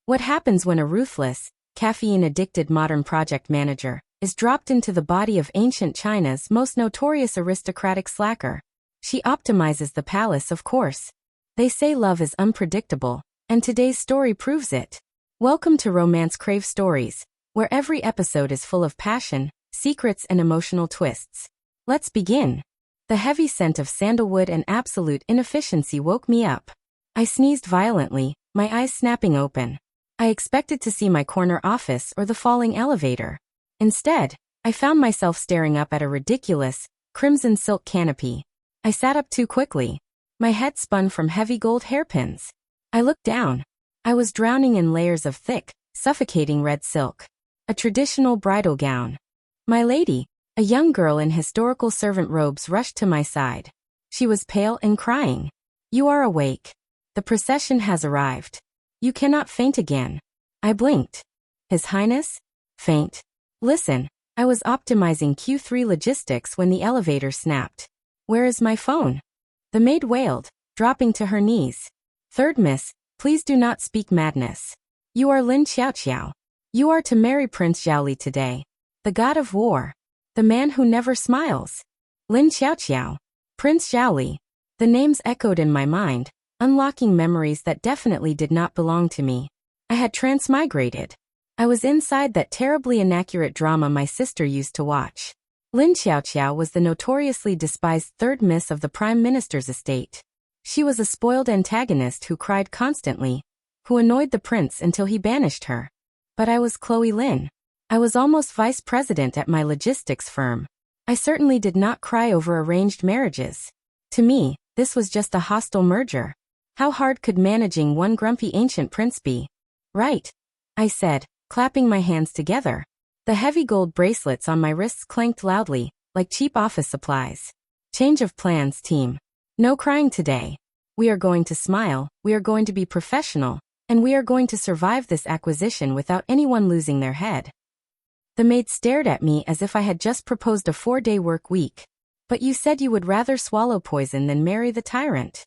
What happens when a ruthless, caffeine-addicted modern project manager is dropped into the body of ancient China's most notorious aristocratic slacker? She optimizes the palace, of course. They say love is unpredictable, and today's story proves it. Welcome to Romancecravestories, where every episode is full of passion, secrets, and emotional twists. Let's begin. The heavy scent of sandalwood and absolute inefficiency woke me up. I sneezed violently, my eyes snapping open. I expected to see my corner office or the falling elevator. Instead, I found myself staring up at a ridiculous, crimson silk canopy. I sat up too quickly. My head spun from heavy gold hairpins. I looked down. I was drowning in layers of thick, suffocating red silk. A traditional bridal gown. My lady, a young girl in historical servant robes, rushed to my side. She was pale and crying. "You are awake. The procession has arrived. You cannot faint again." I blinked. His Highness? Faint? Listen, I was optimizing Q3 logistics when the elevator snapped. "Where is my phone?" The maid wailed, dropping to her knees. "Third miss, please do not speak madness. You are Lin Qiaoqiao. You are to marry Prince Zhao Li today. The god of war. The man who never smiles." Lin Qiaoqiao. Prince Zhao Li. The names echoed in my mind, unlocking memories that definitely did not belong to me. I had transmigrated. I was inside that terribly inaccurate drama my sister used to watch. Lin Qiaoqiao was the notoriously despised third miss of the Prime Minister's estate. She was a spoiled antagonist who cried constantly, who annoyed the prince until he banished her. But I was Chloe Lin. I was almost vice president at my logistics firm. I certainly did not cry over arranged marriages. To me, this was just a hostile merger. How hard could managing one grumpy ancient prince be? "Right," I said, clapping my hands together. The heavy gold bracelets on my wrists clanked loudly, like cheap office supplies. "Change of plans, team. No crying today. We are going to smile, we are going to be professional, and we are going to survive this acquisition without anyone losing their head." The maid stared at me as if I had just proposed a 4-day work week. "But you said you would rather swallow poison than marry the tyrant."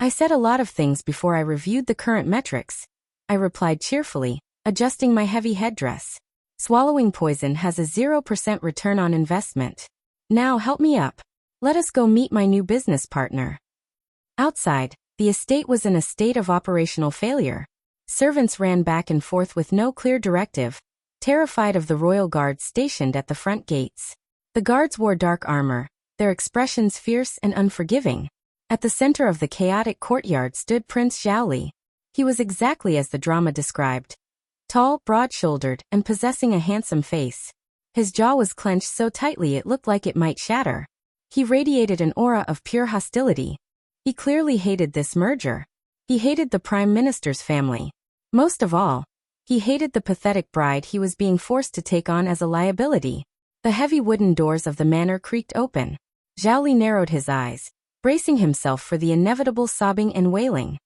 "I said a lot of things before I reviewed the current metrics," I replied cheerfully, adjusting my heavy headdress. "Swallowing poison has a 0% return on investment. Now help me up. Let us go meet my new business partner." Outside, the estate was in a state of operational failure. Servants ran back and forth with no clear directive, terrified of the royal guards stationed at the front gates. The guards wore dark armor, their expressions fierce and unforgiving. At the center of the chaotic courtyard stood Prince Zhao Li. He was exactly as the drama described. Tall, broad-shouldered, and possessing a handsome face. His jaw was clenched so tightly it looked like it might shatter. He radiated an aura of pure hostility. He clearly hated this merger. He hated the Prime Minister's family. Most of all, he hated the pathetic bride he was being forced to take on as a liability. The heavy wooden doors of the manor creaked open. Zhao Li narrowed his eyes, bracing himself for the inevitable sobbing and wailing.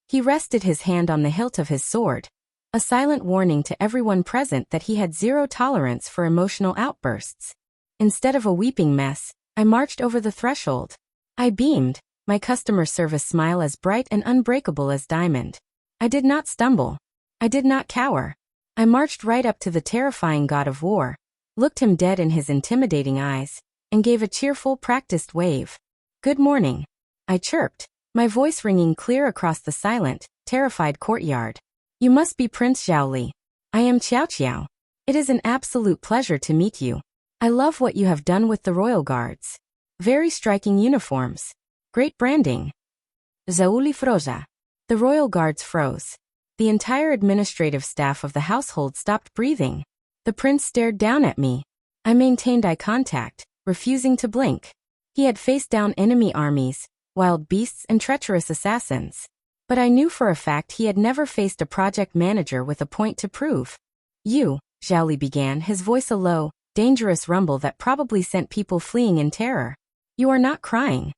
He rested his hand on the hilt of his sword, a silent warning to everyone present that he had zero tolerance for emotional outbursts. Instead of a weeping mess, I marched over the threshold. I beamed, my customer service smile as bright and unbreakable as diamond. I did not stumble. I did not cower. I marched right up to the terrifying god of war, looked him dead in his intimidating eyes, and gave a cheerful, practiced wave. "Good morning," I chirped, my voice ringing clear across the silent, terrified courtyard. "You must be Prince Zhao Li. I am Qiaoqiao. It is an absolute pleasure to meet you. I love what you have done with the royal guards. Very striking uniforms. Great branding." Zhao Li froze. The royal guards froze. The entire administrative staff of the household stopped breathing. The prince stared down at me. I maintained eye contact, refusing to blink. He had faced down enemy armies, wild beasts, and treacherous assassins. But I knew for a fact he had never faced a project manager with a point to prove. "You," Zhao Li began, his voice a low, dangerous rumble that probably sent people fleeing in terror. "You are not crying."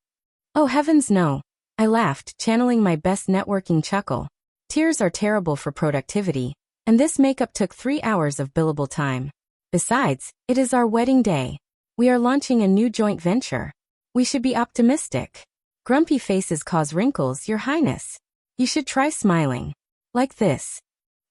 "Oh heavens no." I laughed, channeling my best networking chuckle. Tears are terrible for productivity, and this makeup took 3 hours of billable time. Besides, it is our wedding day. We are launching a new joint venture. We should be optimistic. Grumpy faces cause wrinkles, Your Highness. You should try smiling. Like this.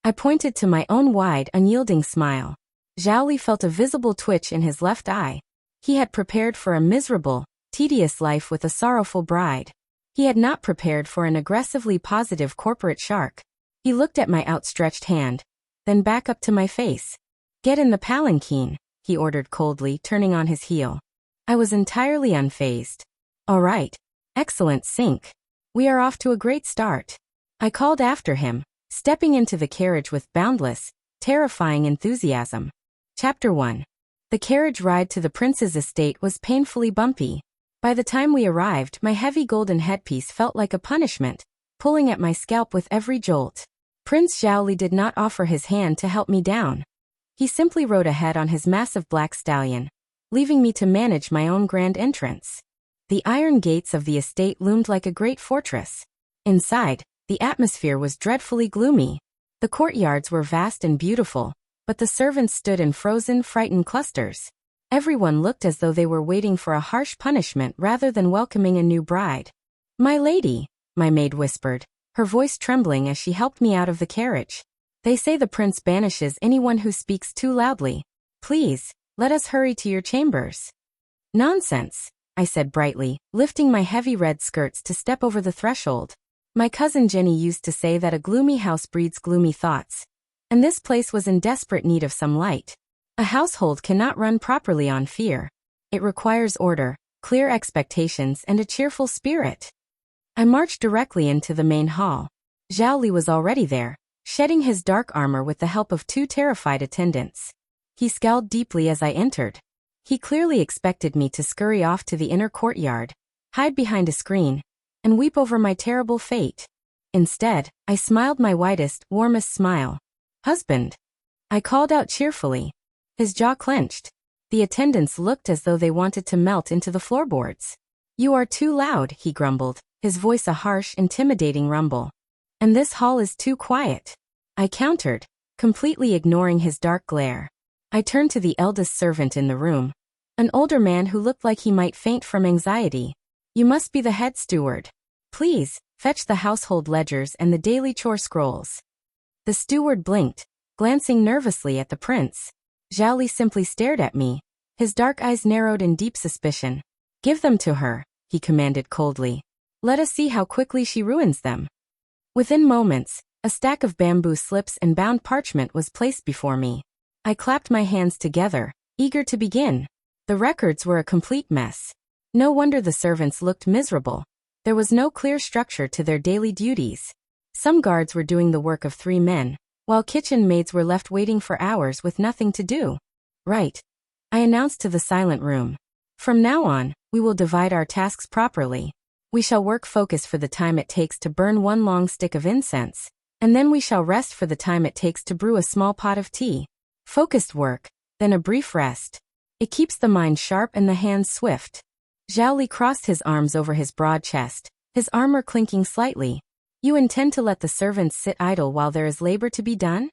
I pointed to my own wide, unyielding smile. Zhao Li felt a visible twitch in his left eye. He had prepared for a miserable, tedious life with a sorrowful bride. He had not prepared for an aggressively positive corporate shark. He looked at my outstretched hand, then back up to my face. "Get in the palanquin," he ordered coldly, turning on his heel. I was entirely unfazed. "All right. Excellent sync. We are off to a great start," I called after him, stepping into the carriage with boundless, terrifying enthusiasm. Chapter 1. The carriage ride to the prince's estate was painfully bumpy. By the time we arrived, my heavy golden headpiece felt like a punishment, pulling at my scalp with every jolt. Prince Zhao Li did not offer his hand to help me down. He simply rode ahead on his massive black stallion, leaving me to manage my own grand entrance. The iron gates of the estate loomed like a great fortress. Inside, the atmosphere was dreadfully gloomy. The courtyards were vast and beautiful, but the servants stood in frozen, frightened clusters. Everyone looked as though they were waiting for a harsh punishment rather than welcoming a new bride. "My lady," my maid whispered, her voice trembling as she helped me out of the carriage. "They say the prince banishes anyone who speaks too loudly. Please, let us hurry to your chambers." "Nonsense," I said brightly, lifting my heavy red skirts to step over the threshold. My cousin Jenny used to say that a gloomy house breeds gloomy thoughts. And this place was in desperate need of some light. A household cannot run properly on fear. It requires order, clear expectations, and a cheerful spirit. I marched directly into the main hall. Zhao Li was already there, shedding his dark armor with the help of 2 terrified attendants. He scowled deeply as I entered. He clearly expected me to scurry off to the inner courtyard, hide behind a screen, and weep over my terrible fate. Instead, I smiled my widest, warmest smile. "Husband," I called out cheerfully. His jaw clenched. The attendants looked as though they wanted to melt into the floorboards. "You are too loud," he grumbled, his voice a harsh, intimidating rumble. "And this hall is too quiet," I countered, completely ignoring his dark glare. I turned to the eldest servant in the room, an older man who looked like he might faint from anxiety. "You must be the head steward. Please, fetch the household ledgers and the daily chore scrolls." The steward blinked, glancing nervously at the prince. Zhao Li simply stared at me, his dark eyes narrowed in deep suspicion. "Give them to her," he commanded coldly. "Let us see how quickly she ruins them." Within moments, a stack of bamboo slips and bound parchment was placed before me. I clapped my hands together, eager to begin. The records were a complete mess. No wonder the servants looked miserable. There was no clear structure to their daily duties. Some guards were doing the work of 3 men, while kitchen maids were left waiting for hours with nothing to do. "Right," I announced to the silent room. "From now on, we will divide our tasks properly. We shall work focused for the time it takes to burn 1 long stick of incense, and then we shall rest for the time it takes to brew a small pot of tea. Focused work, then a brief rest. It keeps the mind sharp and the hands swift." Zhao Li crossed his arms over his broad chest, his armor clinking slightly. "You intend to let the servants sit idle while there is labor to be done?"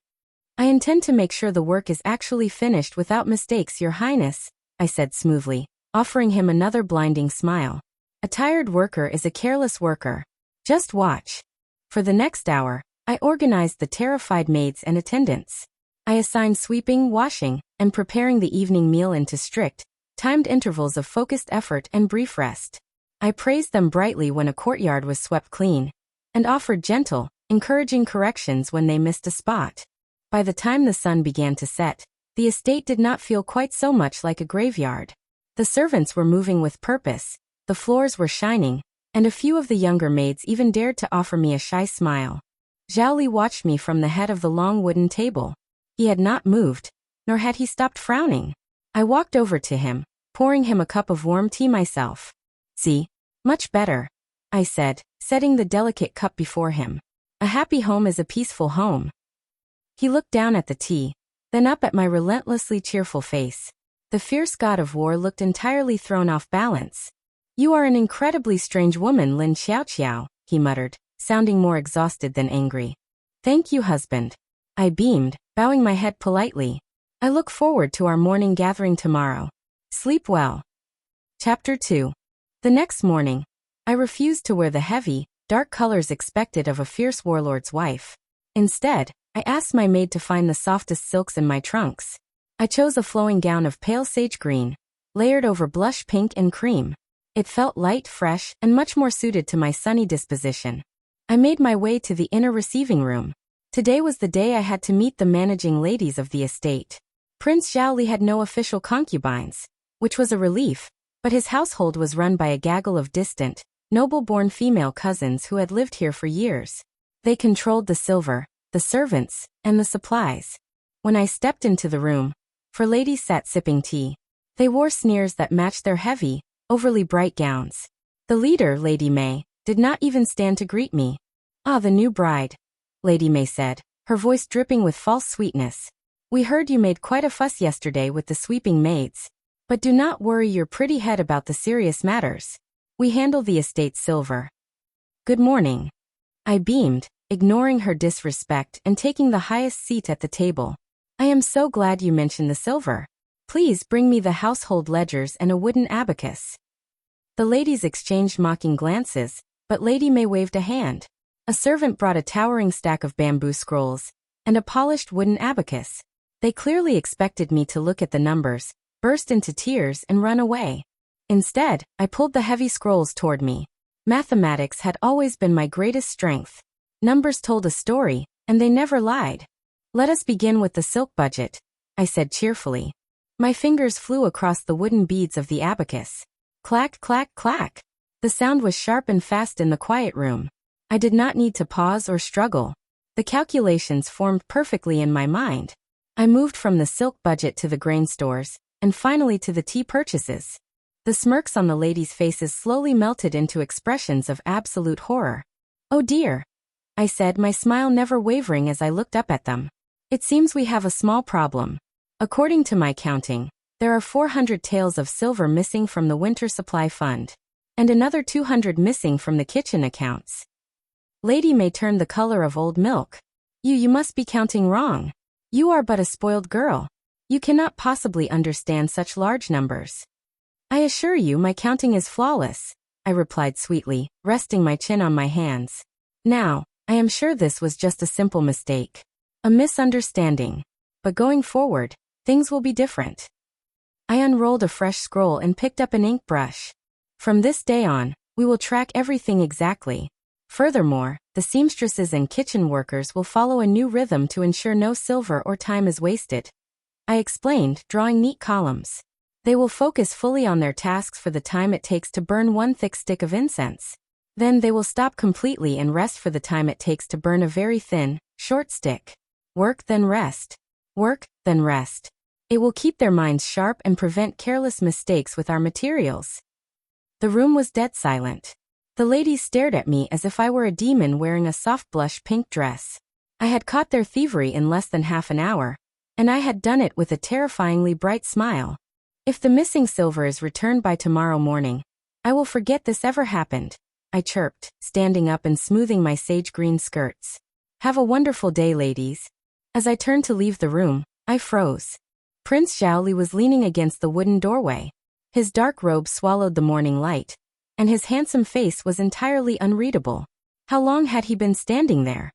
"I intend to make sure the work is actually finished without mistakes, Your Highness," I said smoothly, offering him another blinding smile. "A tired worker is a careless worker. Just watch." For the next hour, I organized the terrified maids and attendants. I assigned sweeping, washing, and preparing the evening meal into strict, timed intervals of focused effort and brief rest. I praised them brightly when a courtyard was swept clean, and offered gentle, encouraging corrections when they missed a spot. By the time the sun began to set, the estate did not feel quite so much like a graveyard. The servants were moving with purpose, the floors were shining, and a few of the younger maids even dared to offer me a shy smile. Zhao Li watched me from the head of the long wooden table. He had not moved, nor had he stopped frowning. I walked over to him, pouring him a cup of warm tea myself. "See? Much better," I said, setting the delicate cup before him. "A happy home is a peaceful home." He looked down at the tea, then up at my relentlessly cheerful face. The fierce god of war looked entirely thrown off balance. "You are an incredibly strange woman, Lin Qiaoqiao," he muttered, sounding more exhausted than angry. "Thank you, husband." I beamed, bowing my head politely. "I look forward to our morning gathering tomorrow. Sleep well." Chapter 2. The next morning, I refused to wear the heavy, dark colors expected of a fierce warlord's wife. Instead, I asked my maid to find the softest silks in my trunks. I chose a flowing gown of pale sage green, layered over blush pink and cream. It felt light, fresh, and much more suited to my sunny disposition. I made my way to the inner receiving room. Today was the day I had to meet the managing ladies of the estate. Prince Zhao Li had no official concubines, which was a relief, but his household was run by a gaggle of distant, noble-born female cousins who had lived here for years. They controlled the silver, the servants, and the supplies. When I stepped into the room, 4 ladies sat sipping tea. They wore sneers that matched their heavy, overly bright gowns. The leader, Lady May, did not even stand to greet me. "Ah, the new bride," Lady May said, her voice dripping with false sweetness. "We heard you made quite a fuss yesterday with the sweeping maids. But do not worry your pretty head about the serious matters. We handle the estate's silver." "Good morning." I beamed, ignoring her disrespect and taking the highest seat at the table. "I am so glad you mentioned the silver. Please bring me the household ledgers and a wooden abacus." The ladies exchanged mocking glances, but Lady May waved a hand. A servant brought a towering stack of bamboo scrolls and a polished wooden abacus. They clearly expected me to look at the numbers, burst into tears, and run away. Instead, I pulled the heavy scrolls toward me. Mathematics had always been my greatest strength. Numbers told a story, and they never lied. "Let us begin with the silk budget," I said cheerfully. My fingers flew across the wooden beads of the abacus. Clack, clack, clack. The sound was sharp and fast in the quiet room. I did not need to pause or struggle. The calculations formed perfectly in my mind. I moved from the silk budget to the grain stores, and finally to the tea purchases. The smirks on the ladies' faces slowly melted into expressions of absolute horror. "Oh dear," I said, my smile never wavering as I looked up at them. "It seems we have a small problem. According to my counting, there are 400 taels of silver missing from the winter supply fund, and another 200 missing from the kitchen accounts." Lady May turned the color of old milk. You must be counting wrong. You are but a spoiled girl. You cannot possibly understand such large numbers." "I assure you my counting is flawless," I replied sweetly, resting my chin on my hands. "Now, I am sure this was just a simple mistake. A misunderstanding. But going forward, things will be different." I unrolled a fresh scroll and picked up an ink brush. "From this day on, we will track everything exactly. Furthermore, the seamstresses and kitchen workers will follow a new rhythm to ensure no silver or time is wasted," I explained, drawing neat columns. "They will focus fully on their tasks for the time it takes to burn 1 thick stick of incense. Then they will stop completely and rest for the time it takes to burn a very thin, short stick. Work, then rest. Work, then rest. It will keep their minds sharp and prevent careless mistakes with our materials." The room was dead silent. The ladies stared at me as if I were a demon wearing a soft blush pink dress. I had caught their thievery in less than half an hour, and I had done it with a terrifyingly bright smile. "If the missing silver is returned by tomorrow morning, I will forget this ever happened," I chirped, standing up and smoothing my sage green skirts. "Have a wonderful day, ladies." As I turned to leave the room, I froze. Prince Zhao Li was leaning against the wooden doorway. His dark robe swallowed the morning light, and his handsome face was entirely unreadable. How long had he been standing there?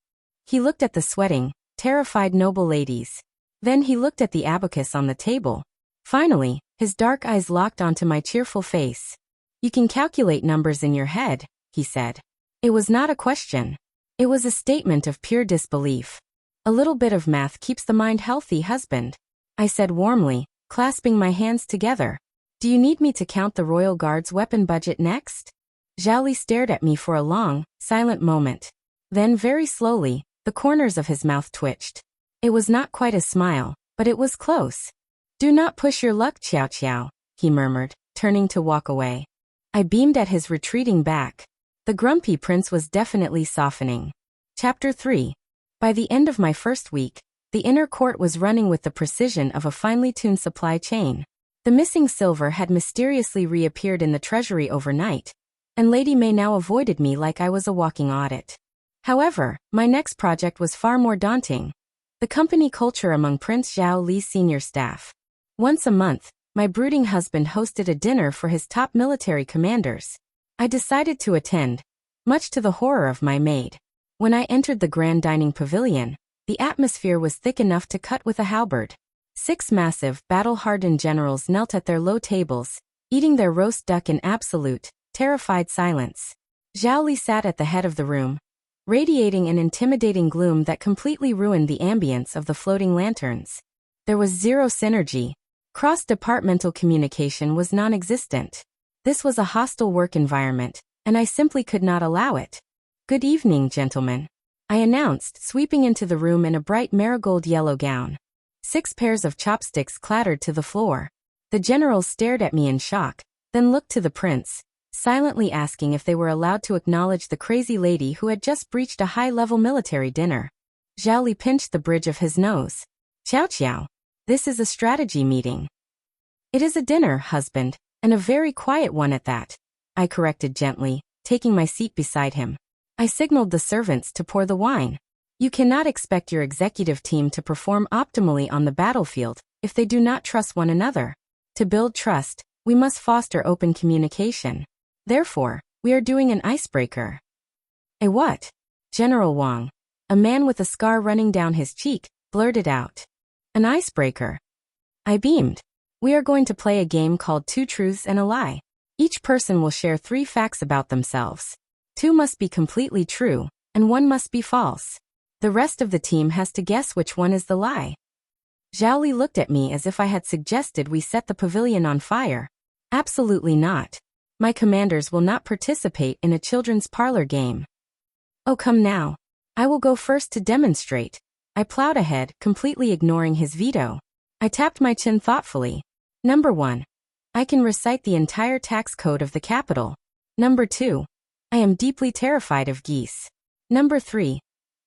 He looked at the sweating, terrified noble ladies. Then he looked at the abacus on the table. Finally, his dark eyes locked onto my cheerful face. "You can calculate numbers in your head," he said. It was not a question. It was a statement of pure disbelief. "A little bit of math keeps the mind healthy, husband," I said warmly, clasping my hands together. "Do you need me to count the royal guard's weapon budget next?" Zhao Li stared at me for a long, silent moment. Then very slowly, the corners of his mouth twitched. It was not quite a smile, but it was close. "Do not push your luck, Qiaoqiao," he murmured, turning to walk away. I beamed at his retreating back. The grumpy prince was definitely softening. Chapter 3. By the end of my first week, the inner court was running with the precision of a finely tuned supply chain. The missing silver had mysteriously reappeared in the treasury overnight, and Lady May now avoided me like I was a walking audit. However, my next project was far more daunting. The company culture among Prince Zhao Li's senior staff. Once a month, my brooding husband hosted a dinner for his top military commanders. I decided to attend, much to the horror of my maid. When I entered the grand dining pavilion, The atmosphere was thick enough to cut with a halberd. 6 massive, battle-hardened generals knelt at their low tables, eating their roast duck in absolute, terrified silence. Zhao Li sat at the head of the room, radiating an intimidating gloom that completely ruined the ambience of the floating lanterns. There was zero synergy. Cross-departmental communication was non-existent. This was a hostile work environment, and I simply could not allow it. "Good evening, gentlemen," I announced, sweeping into the room in a bright marigold yellow gown. 6 pairs of chopsticks clattered to the floor. The generals stared at me in shock, then looked to the prince, silently asking if they were allowed to acknowledge the crazy lady who had just breached a high-level military dinner. Zhao Li pinched the bridge of his nose. "Qiaoqiao, this is a strategy meeting." "It is a dinner, husband, and a very quiet one at that," I corrected gently, taking my seat beside him. I signaled the servants to pour the wine. You cannot expect your executive team to perform optimally on the battlefield if they do not trust one another. To build trust, we must foster open communication. Therefore, we are doing an icebreaker. "A what?" General Wang, a man with a scar running down his cheek, blurted out. "An icebreaker." I beamed. "We are going to play a game called 2 Truths and a Lie. Each person will share 3 facts about themselves. 2 must be completely true, and 1 must be false. The rest of the team has to guess which one is the lie." Zhao Li looked at me as if I had suggested we set the pavilion on fire. "Absolutely not. My commanders will not participate in a children's parlor game." "Oh, come now. I will go first to demonstrate." I plowed ahead, completely ignoring his veto. I tapped my chin thoughtfully. "Number 1. I can recite the entire tax code of the capital. Number 2. I am deeply terrified of geese. Number 3.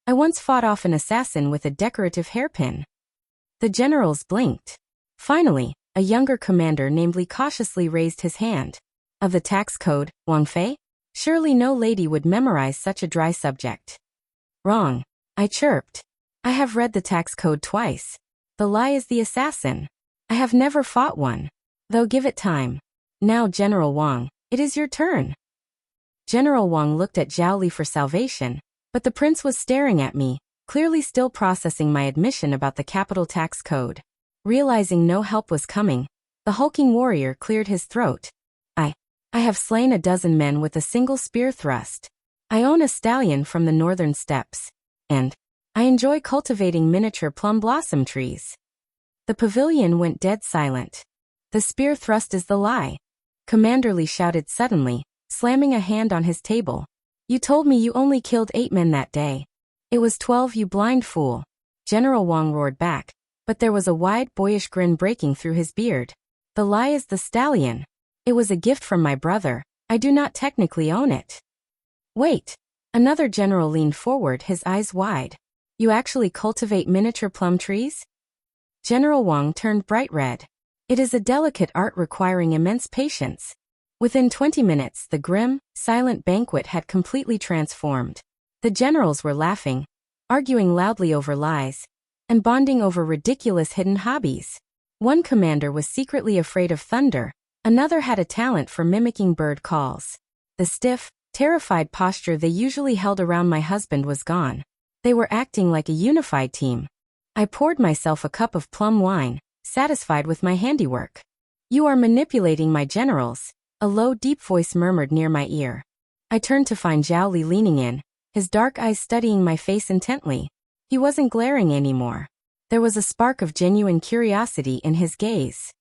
I once fought off an assassin with a decorative hairpin." The generals blinked. Finally, a younger commander named Li cautiously raised his hand. "Of the tax code, Wang Fei? Surely no lady would memorize such a dry subject." "Wrong," I chirped. "I have read the tax code twice. The lie is the assassin. I have never fought one. Though give it time. Now, General Wang, it is your turn." General Wang looked at Zhao Li for salvation, but the prince was staring at me, clearly still processing my admission about the capital tax code. Realizing no help was coming, the hulking warrior cleared his throat. I have slain a dozen men with a single spear thrust. I own a stallion from the northern steppes. And I enjoy cultivating miniature plum blossom trees." The pavilion went dead silent. "The spear thrust is the lie," Commander Li shouted suddenly, slamming a hand on his table. "You told me you only killed 8 men that day." "It was 12, you blind fool," General Wang roared back, but there was a wide, boyish grin breaking through his beard. "The lie is the stallion. It was a gift from my brother. I do not technically own it." "Wait." Another general leaned forward, his eyes wide. "You actually cultivate miniature plum trees?" General Wang turned bright red. "It is a delicate art requiring immense patience." Within 20 minutes, the grim, silent banquet had completely transformed. The generals were laughing, arguing loudly over lies, and bonding over ridiculous hidden hobbies. One commander was secretly afraid of thunder, another had a talent for mimicking bird calls. The stiff, terrified posture they usually held around my husband was gone. They were acting like a unified team. I poured myself a cup of plum wine, satisfied with my handiwork. "You are manipulating my generals," a low, deep voice murmured near my ear. I turned to find Zhao Li leaning in, his dark eyes studying my face intently. He wasn't glaring anymore. There was a spark of genuine curiosity in his gaze.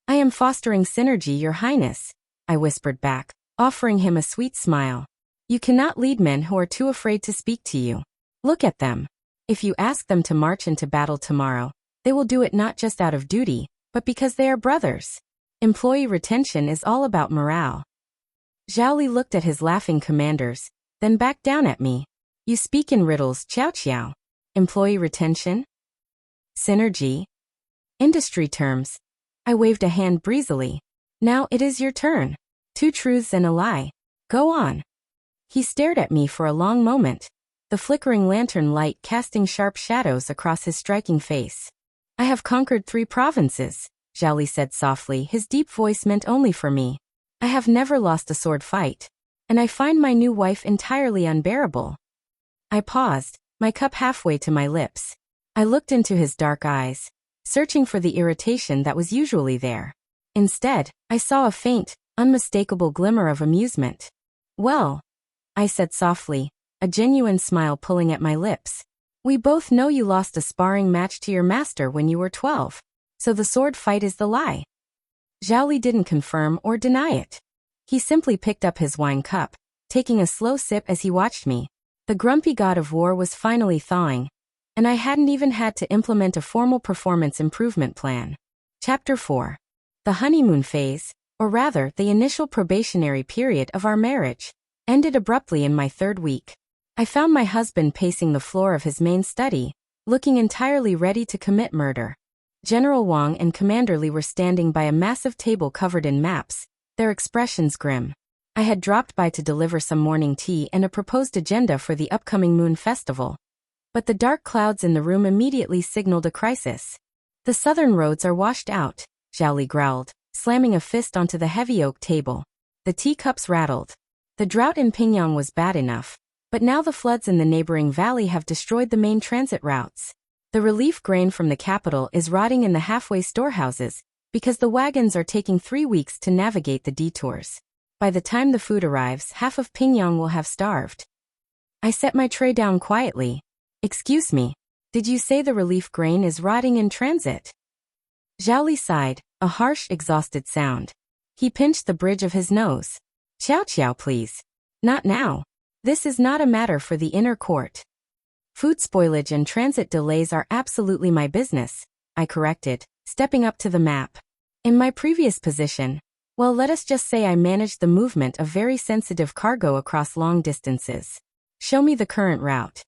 "I am fostering synergy, Your Highness," I whispered back, offering him a sweet smile. "You cannot lead men who are too afraid to speak to you. Look at them. If you ask them to march into battle tomorrow, they will do it not just out of duty, but because they are brothers. Employee retention is all about morale." Zhao Li looked at his laughing commanders, then backed down at me. "You speak in riddles, Qiaoqiao. Employee retention? Synergy? Industry terms." I waved a hand breezily. "Now it is your turn. 2 truths and a lie. Go on." He stared at me for a long moment, the flickering lantern light casting sharp shadows across his striking face. "I have conquered 3 provinces," Zhao Li said softly, his deep voice meant only for me. "I have never lost a sword fight. And I find my new wife entirely unbearable." I paused, my cup halfway to my lips. I looked into his dark eyes, searching for the irritation that was usually there. Instead, I saw a faint, unmistakable glimmer of amusement. "Well," I said softly, a genuine smile pulling at my lips. "We both know you lost a sparring match to your master when you were 12. So the sword fight is the lie." Zhao Li didn't confirm or deny it. He simply picked up his wine cup, taking a slow sip as he watched me. The grumpy god of war was finally thawing, and I hadn't even had to implement a formal performance improvement plan. Chapter 4. The honeymoon phase, or rather the initial probationary period of our marriage, ended abruptly in my 3rd week. I found my husband pacing the floor of his main study, looking entirely ready to commit murder. General Wang and Commander Li were standing by a massive table covered in maps, their expressions grim. I had dropped by to deliver some morning tea and a proposed agenda for the upcoming Moon Festival. But the dark clouds in the room immediately signaled a crisis. "The southern roads are washed out," Zhao Li growled, slamming a fist onto the heavy oak table. The teacups rattled. The drought in Pingyang was bad enough, but now the floods in the neighboring valley have destroyed the main transit routes. The relief grain from the capital is rotting in the halfway storehouses, because the wagons are taking 3 weeks to navigate the detours. By the time the food arrives, half of Pingyang will have starved. I set my tray down quietly. "Excuse me, did you say the relief grain is rotting in transit?" Zhao Li sighed, a harsh, exhausted sound. He pinched the bridge of his nose. "Qiaoqiao, please. Not now. This is not a matter for the inner court. Food spoilage and transit delays are absolutely my business," I corrected, stepping up to the map. In my previous position, well, let us just say I managed the movement of very sensitive cargo across long distances. "Show me the current route."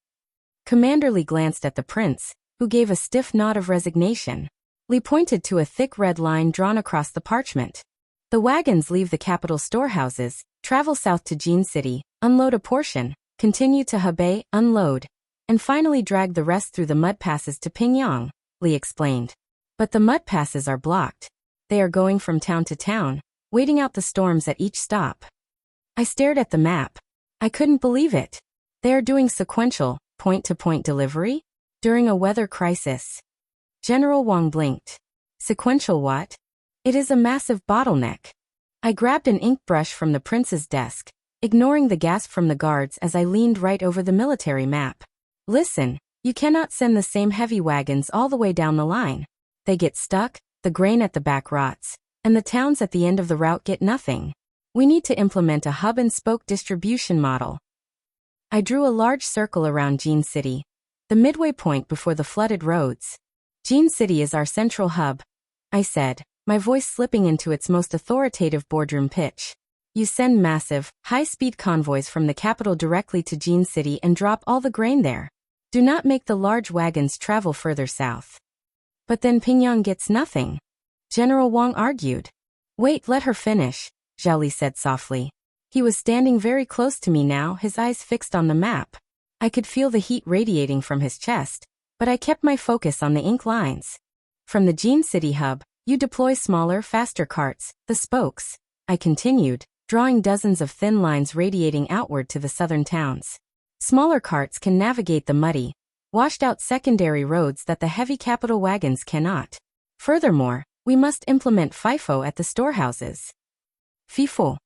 Commander Li glanced at the prince, who gave a stiff nod of resignation. Li pointed to a thick red line drawn across the parchment. "The wagons leave the capital storehouses, travel south to Jin City, unload a portion, continue to Hebei, unload, and finally drag the rest through the mud passes to Pingyang," Li explained. "But the mud passes are blocked. They are going from town to town, waiting out the storms at each stop." I stared at the map. I couldn't believe it. They are doing sequential, point-to-point delivery? During a weather crisis. General Wang blinked. "Sequential what?" "It is a massive bottleneck." I grabbed an ink brush from the prince's desk, ignoring the gasp from the guards as I leaned right over the military map. "Listen, you cannot send the same heavy wagons all the way down the line. They get stuck, the grain at the back rots, and the towns at the end of the route get nothing. We need to implement a hub-and-spoke distribution model." I drew a large circle around Jin City, the midway point before the flooded roads. "Jin City is our central hub," I said, my voice slipping into its most authoritative boardroom pitch. "You send massive, high-speed convoys from the capital directly to Jin City and drop all the grain there. Do not make the large wagons travel further south." "But then Pingyang gets nothing," General Wang argued. "Wait, let her finish," Zhao Li said softly. He was standing very close to me now, his eyes fixed on the map. I could feel the heat radiating from his chest, but I kept my focus on the ink lines. "From the Jin City hub, you deploy smaller, faster carts, the spokes," I continued, drawing dozens of thin lines radiating outward to the southern towns. "Smaller carts can navigate the muddy, washed-out secondary roads that the heavy capital wagons cannot. Furthermore, we must implement FIFO at the storehouses." "FIFO,"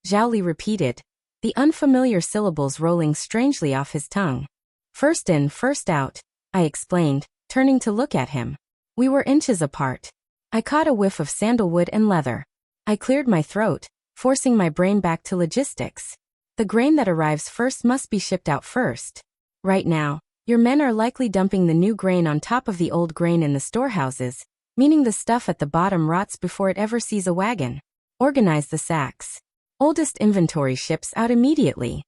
Zhao Li repeated, the unfamiliar syllables rolling strangely off his tongue. "First in, first out," I explained, turning to look at him. We were inches apart. I caught a whiff of sandalwood and leather. I cleared my throat, forcing my brain back to logistics. "The grain that arrives first must be shipped out first. Right now, your men are likely dumping the new grain on top of the old grain in the storehouses, meaning the stuff at the bottom rots before it ever sees a wagon. Organize the sacks. Oldest inventory ships out immediately."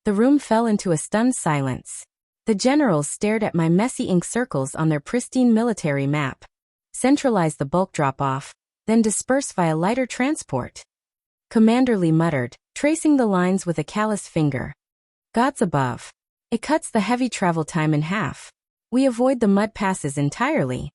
The room fell into a stunned silence. The generals stared at my messy ink circles on their pristine military map. "Centralize the bulk drop-off, then disperse via lighter transport," Commander Li muttered, tracing the lines with a callous finger. "Gods above. It cuts the heavy travel time in half. We avoid the mud passes entirely.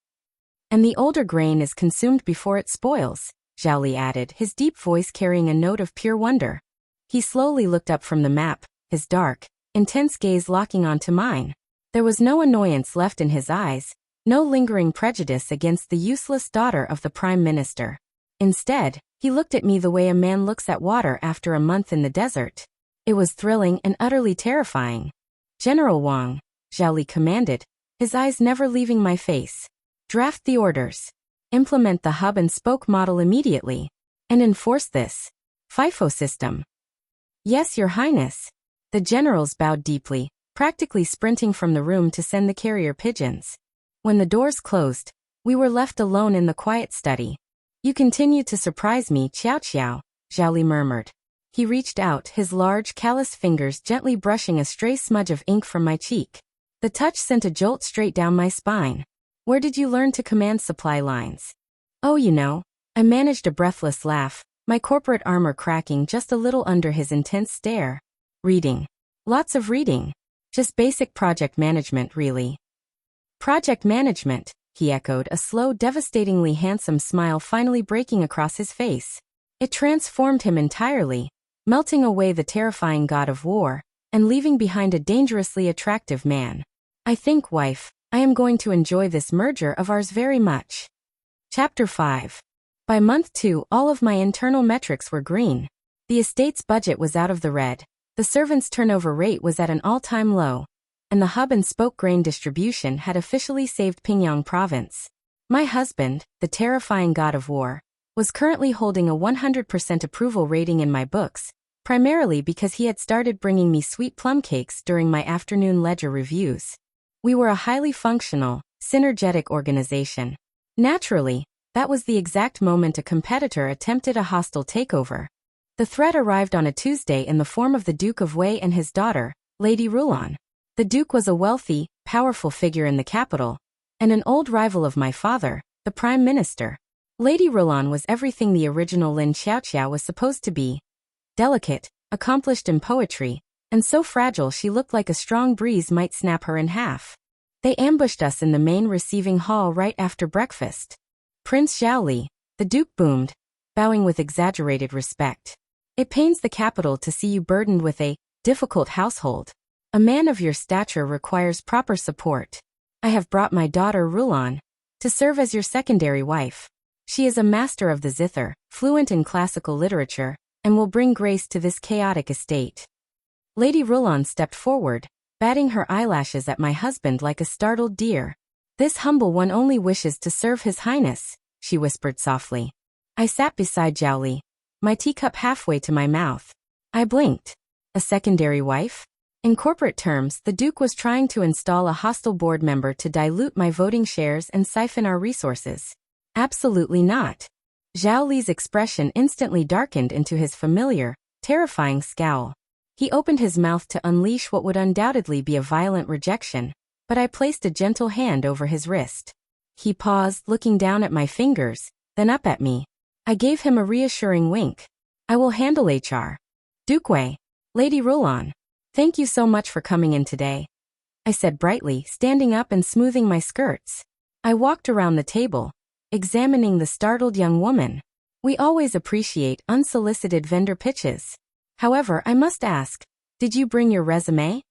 And the older grain is consumed before it spoils," Zhao Li added, his deep voice carrying a note of pure wonder. He slowly looked up from the map, his dark, intense gaze locking onto mine. There was no annoyance left in his eyes, no lingering prejudice against the useless daughter of the Prime Minister. Instead, he looked at me the way a man looks at water after a month in the desert. It was thrilling and utterly terrifying. "General Wang," Zhao Li commanded, his eyes never leaving my face. "Draft the orders. Implement the hub-and-spoke model immediately. And enforce this FIFO system." "Yes, Your Highness." The generals bowed deeply, practically sprinting from the room to send the carrier pigeons. When the doors closed, we were left alone in the quiet study. "You continue to surprise me, Qiaoqiao," Zhao Li murmured. He reached out, his large, callous fingers gently brushing a stray smudge of ink from my cheek. The touch sent a jolt straight down my spine. "Where did you learn to command supply lines?" "Oh, you know." I managed a breathless laugh, my corporate armor cracking just a little under his intense stare. "Reading. Lots of reading. Just basic project management, really." "Project management," he echoed, a slow, devastatingly handsome smile finally breaking across his face. It transformed him entirely, melting away the terrifying god of war, and leaving behind a dangerously attractive man. "I think, wife, I am going to enjoy this merger of ours very much." Chapter 5. By month 2, all of my internal metrics were green. The estate's budget was out of the red, the servants' turnover rate was at an all-time low, and the hub-and-spoke grain distribution had officially saved Pingyang province. My husband, the terrifying god of war, was currently holding a 100% approval rating in my books, primarily because he had started bringing me sweet plum cakes during my afternoon ledger reviews. We were a highly functional, synergetic organization. Naturally, that was the exact moment a competitor attempted a hostile takeover. The threat arrived on a Tuesday in the form of the Duke of Wei and his daughter, Lady Rulon. The Duke was a wealthy, powerful figure in the capital, and an old rival of my father, the Prime Minister. Lady Rulon was everything the original Lin Qiaoqiao was supposed to be. Delicate, accomplished in poetry, and so fragile she looked like a strong breeze might snap her in half. They ambushed us in the main receiving hall right after breakfast. "Prince Zhao Li," the Duke boomed, bowing with exaggerated respect. "It pains the capital to see you burdened with a difficult household. A man of your stature requires proper support. I have brought my daughter Rulon to serve as your secondary wife. She is a master of the zither, fluent in classical literature, and will bring grace to this chaotic estate." Lady Rulon stepped forward, batting her eyelashes at my husband like a startled deer. "This humble one only wishes to serve His Highness," she whispered softly. I sat beside Zhao Li, my teacup halfway to my mouth. I blinked. A secondary wife? In corporate terms, the Duke was trying to install a hostile board member to dilute my voting shares and siphon our resources. Absolutely not. Zhao Li's expression instantly darkened into his familiar, terrifying scowl. He opened his mouth to unleash what would undoubtedly be a violent rejection, but I placed a gentle hand over his wrist. He paused, looking down at my fingers, then up at me. I gave him a reassuring wink. "I will handle HR. Duke Wei. Lady Rulon. Thank you so much for coming in today," I said brightly, standing up and smoothing my skirts. I walked around the table, examining the startled young woman. We always appreciate unsolicited vendor pitches. However, I must ask, did you bring your resume?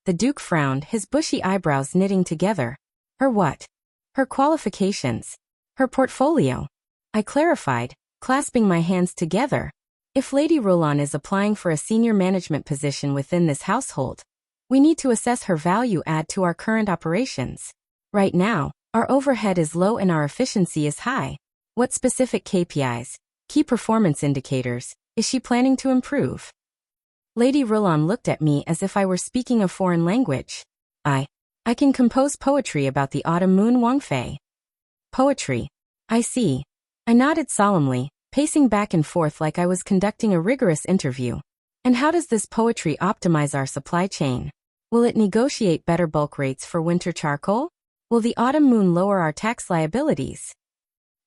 The Duke frowned, his bushy eyebrows knitting together. Her what? Her qualifications. Her portfolio. I clarified, clasping my hands together. If Lady Rulon is applying for a senior management position within this household, we need to assess her value add to our current operations. Right now, our overhead is low and our efficiency is high. What specific KPIs, key performance indicators, is she planning to improve? Lady Rulon looked at me as if I were speaking a foreign language. I can compose poetry about the autumn moon, Wang Fei. Poetry. I see. I nodded solemnly, pacing back and forth like I was conducting a rigorous interview. And how does this poetry optimize our supply chain? Will it negotiate better bulk rates for winter charcoal? Will the autumn moon lower our tax liabilities?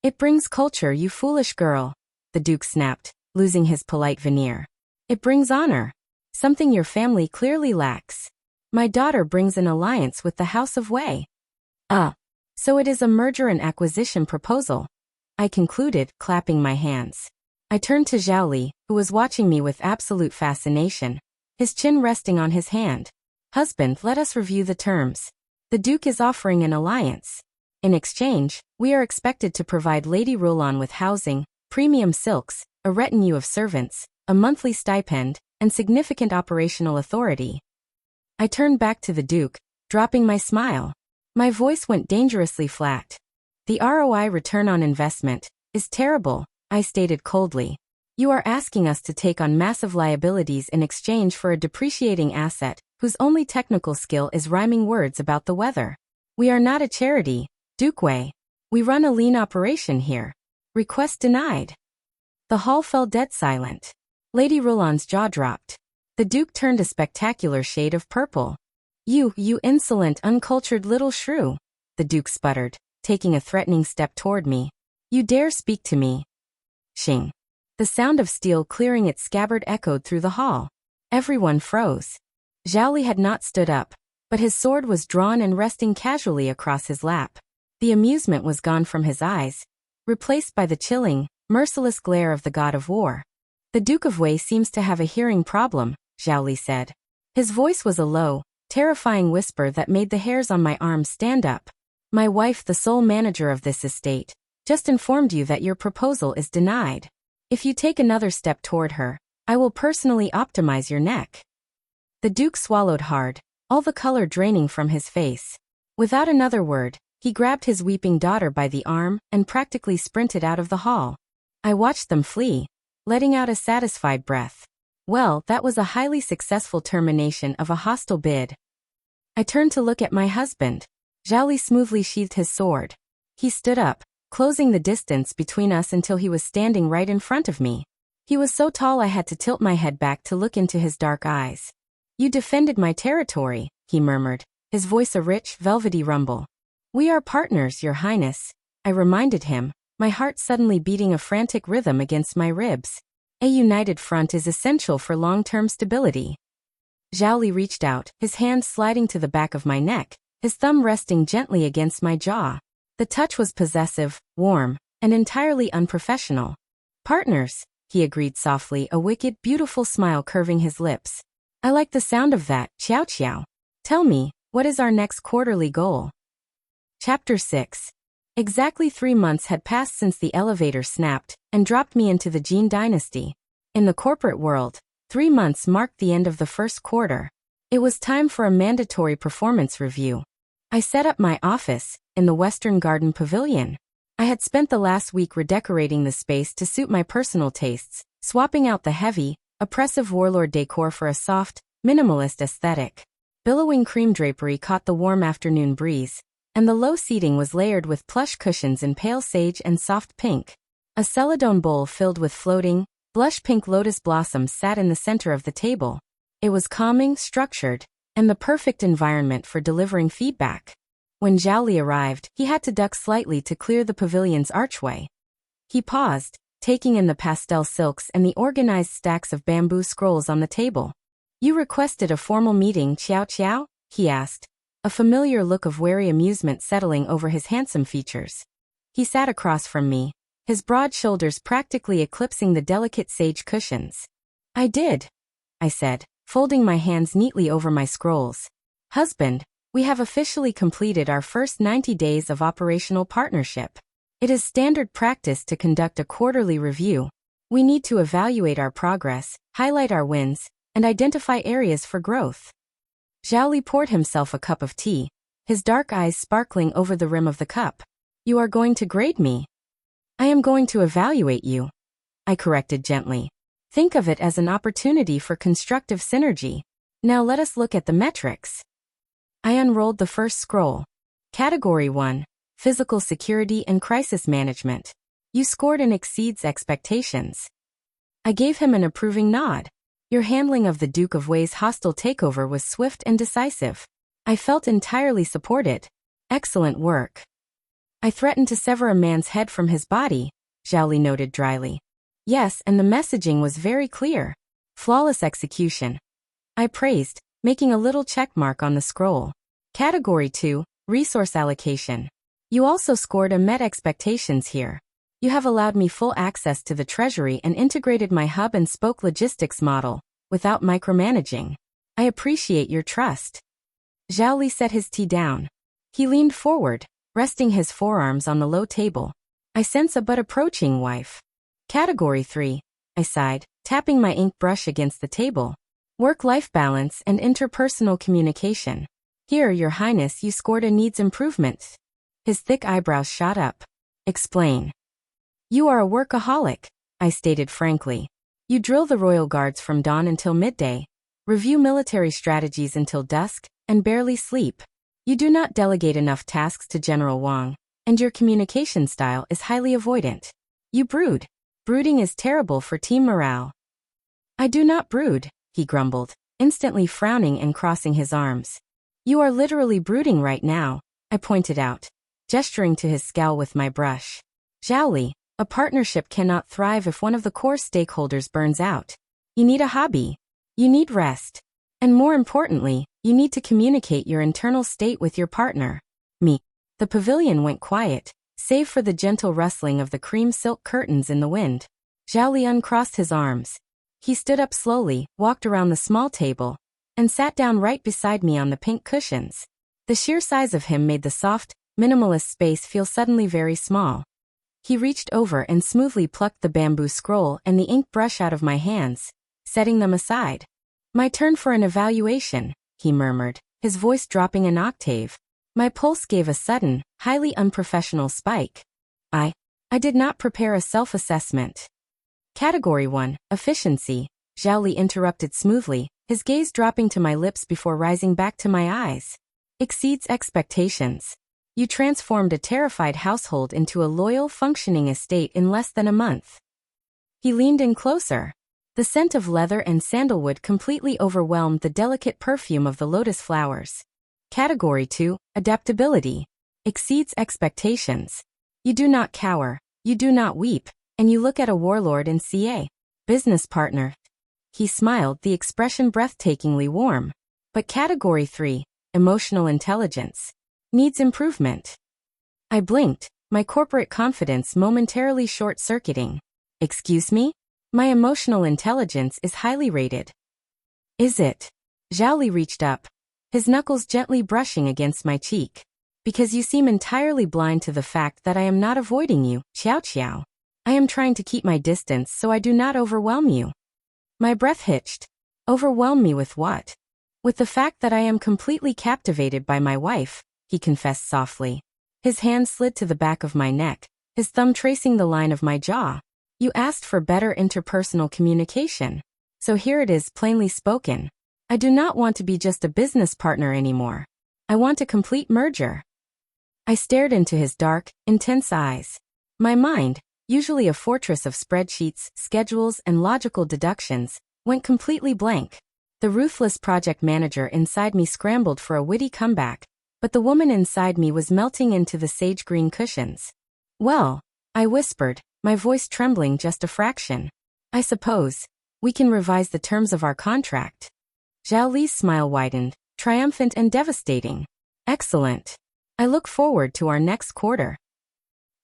It brings culture, you foolish girl, the Duke snapped, losing his polite veneer. It brings honor. Something your family clearly lacks. My daughter brings an alliance with the House of Wei. So it is a merger and acquisition proposal, I concluded, clapping my hands. I turned to Zhao Li, who was watching me with absolute fascination, his chin resting on his hand. Husband, let us review the terms. The Duke is offering an alliance. In exchange, we are expected to provide Lady Rulon with housing, premium silks, a retinue of servants, a monthly stipend, and significant operational authority. I turned back to the Duke, dropping my smile. My voice went dangerously flat. The ROI, return on investment, is terrible, I stated coldly. You are asking us to take on massive liabilities in exchange for a depreciating asset, whose only technical skill is rhyming words about the weather. We are not a charity, Duke Wei. We run a lean operation here. Request denied. The hall fell dead silent. Lady Rulon's jaw dropped. The Duke turned a spectacular shade of purple. You insolent, uncultured little shrew, the Duke sputtered, taking a threatening step toward me. You dare speak to me? Shing. The sound of steel clearing its scabbard echoed through the hall. Everyone froze. Zhao Li had not stood up, but his sword was drawn and resting casually across his lap. The amusement was gone from his eyes, replaced by the chilling, merciless glare of the god of war. The Duke of Wei seems to have a hearing problem, Zhao Li said. His voice was a low, terrifying whisper that made the hairs on my arms stand up. My wife, the sole manager of this estate, just informed you that your proposal is denied. If you take another step toward her, I will personally optimize your neck. The Duke swallowed hard, all the color draining from his face. Without another word, he grabbed his weeping daughter by the arm and practically sprinted out of the hall. I watched them flee, letting out a satisfied breath. Well, that was a highly successful termination of a hostile bid. I turned to look at my husband. Zhao Li smoothly sheathed his sword. He stood up, closing the distance between us until he was standing right in front of me. He was so tall I had to tilt my head back to look into his dark eyes. You defended my territory, he murmured, his voice a rich, velvety rumble. We are partners, Your Highness, I reminded him, my heart suddenly beating a frantic rhythm against my ribs. A united front is essential for long-term stability. Zhao Li reached out, his hand sliding to the back of my neck, his thumb resting gently against my jaw. The touch was possessive, warm, and entirely unprofessional. Partners, he agreed softly, a wicked, beautiful smile curving his lips. I like the sound of that, Qiaoqiao. Tell me, what is our next quarterly goal? Chapter 6. Exactly 3 months had passed since the elevator snapped and dropped me into the Jin dynasty. In the corporate world, 3 months marked the end of the first quarter. It was time for a mandatory performance review. I set up my office in the Western Garden Pavilion. I had spent the last week redecorating the space to suit my personal tastes, swapping out the heavy, oppressive warlord decor for a soft, minimalist aesthetic. Billowing cream drapery caught the warm afternoon breeze, and the low seating was layered with plush cushions in pale sage and soft pink. A celadon bowl filled with floating, blush-pink lotus blossoms sat in the center of the table. It was calming, structured, and the perfect environment for delivering feedback. When Zhao Li arrived, he had to duck slightly to clear the pavilion's archway. He paused, taking in the pastel silks and the organized stacks of bamboo scrolls on the table. You requested a formal meeting, Qiaoqiao? He asked, a familiar look of wary amusement settling over his handsome features. He sat across from me, his broad shoulders practically eclipsing the delicate sage cushions. I did, I said, folding my hands neatly over my scrolls. Husband, we have officially completed our first 90 days of operational partnership. It is standard practice to conduct a quarterly review. We need to evaluate our progress, highlight our wins, and identify areas for growth. Zhao Li poured himself a cup of tea, his dark eyes sparkling over the rim of the cup. You are going to grade me. I am going to evaluate you, I corrected gently. Think of it as an opportunity for constructive synergy. Now let us look at the metrics. I unrolled the first scroll. Category 1. Physical security and crisis management. You scored and exceeds expectations. I gave him an approving nod. Your handling of the Duke of Wei's hostile takeover was swift and decisive. I felt entirely supported. Excellent work. I threatened to sever a man's head from his body, Zhao Li noted dryly. Yes, and the messaging was very clear. Flawless execution. I praised, making a little check mark on the scroll. Category 2, Resource allocation. You also scored and met expectations here. You have allowed me full access to the treasury and integrated my hub and spoke logistics model, without micromanaging. I appreciate your trust. Zhao Li set his tea down. He leaned forward, resting his forearms on the low table. I sense a but approaching wife. Category 3, I sighed, tapping my ink brush against the table. Work-life balance and interpersonal communication. Here, Your Highness, you scored a needs improvement. His thick eyebrows shot up. Explain. You are a workaholic, I stated frankly. You drill the royal guards from dawn until midday, review military strategies until dusk, and barely sleep. You do not delegate enough tasks to General Wang, and your communication style is highly avoidant. You brood. Brooding is terrible for team morale. I do not brood, he grumbled, instantly frowning and crossing his arms. You are literally brooding right now, I pointed out, gesturing to his scowl with my brush. Zhao Li, a partnership cannot thrive if one of the core stakeholders burns out. You need a hobby. You need rest. And more importantly, you need to communicate your internal state with your partner. Me. The pavilion went quiet, save for the gentle rustling of the cream silk curtains in the wind. Zhao Li uncrossed his arms. He stood up slowly, walked around the small table, and sat down right beside me on the pink cushions. The sheer size of him made the soft, minimalist space feel suddenly very small. He reached over and smoothly plucked the bamboo scroll and the ink brush out of my hands, setting them aside. My turn for an evaluation, he murmured, his voice dropping an octave. My pulse gave a sudden, highly unprofessional spike. I did not prepare a self-assessment. Category 1, Efficiency, Zhao Li interrupted smoothly, his gaze dropping to my lips before rising back to my eyes. Exceeds expectations. You transformed a terrified household into a loyal, functioning estate in less than a month. He leaned in closer. The scent of leather and sandalwood completely overwhelmed the delicate perfume of the lotus flowers. Category 2, Adaptability. Exceeds expectations. You do not cower, you do not weep, and you look at a warlord and see a business partner. He smiled, the expression breathtakingly warm. But Category 3, Emotional Intelligence. Needs improvement. I blinked, my corporate confidence momentarily short-circuiting. Excuse me? My emotional intelligence is highly rated. Is it? Zhao Li reached up, his knuckles gently brushing against my cheek. Because you seem entirely blind to the fact that I am not avoiding you, Qiaoqiao. I am trying to keep my distance so I do not overwhelm you. My breath hitched. Overwhelm me with what? With the fact that I am completely captivated by my wife, he confessed softly. His hand slid to the back of my neck, his thumb tracing the line of my jaw. You asked for better interpersonal communication. So here it is, plainly spoken. I do not want to be just a business partner anymore. I want a complete merger. I stared into his dark, intense eyes. My mind, usually a fortress of spreadsheets, schedules, and logical deductions, went completely blank. The ruthless project manager inside me scrambled for a witty comeback, but the woman inside me was melting into the sage green cushions. Well, I whispered, my voice trembling just a fraction. I suppose we can revise the terms of our contract. Zhao Li's smile widened, triumphant and devastating. Excellent. I look forward to our next quarter.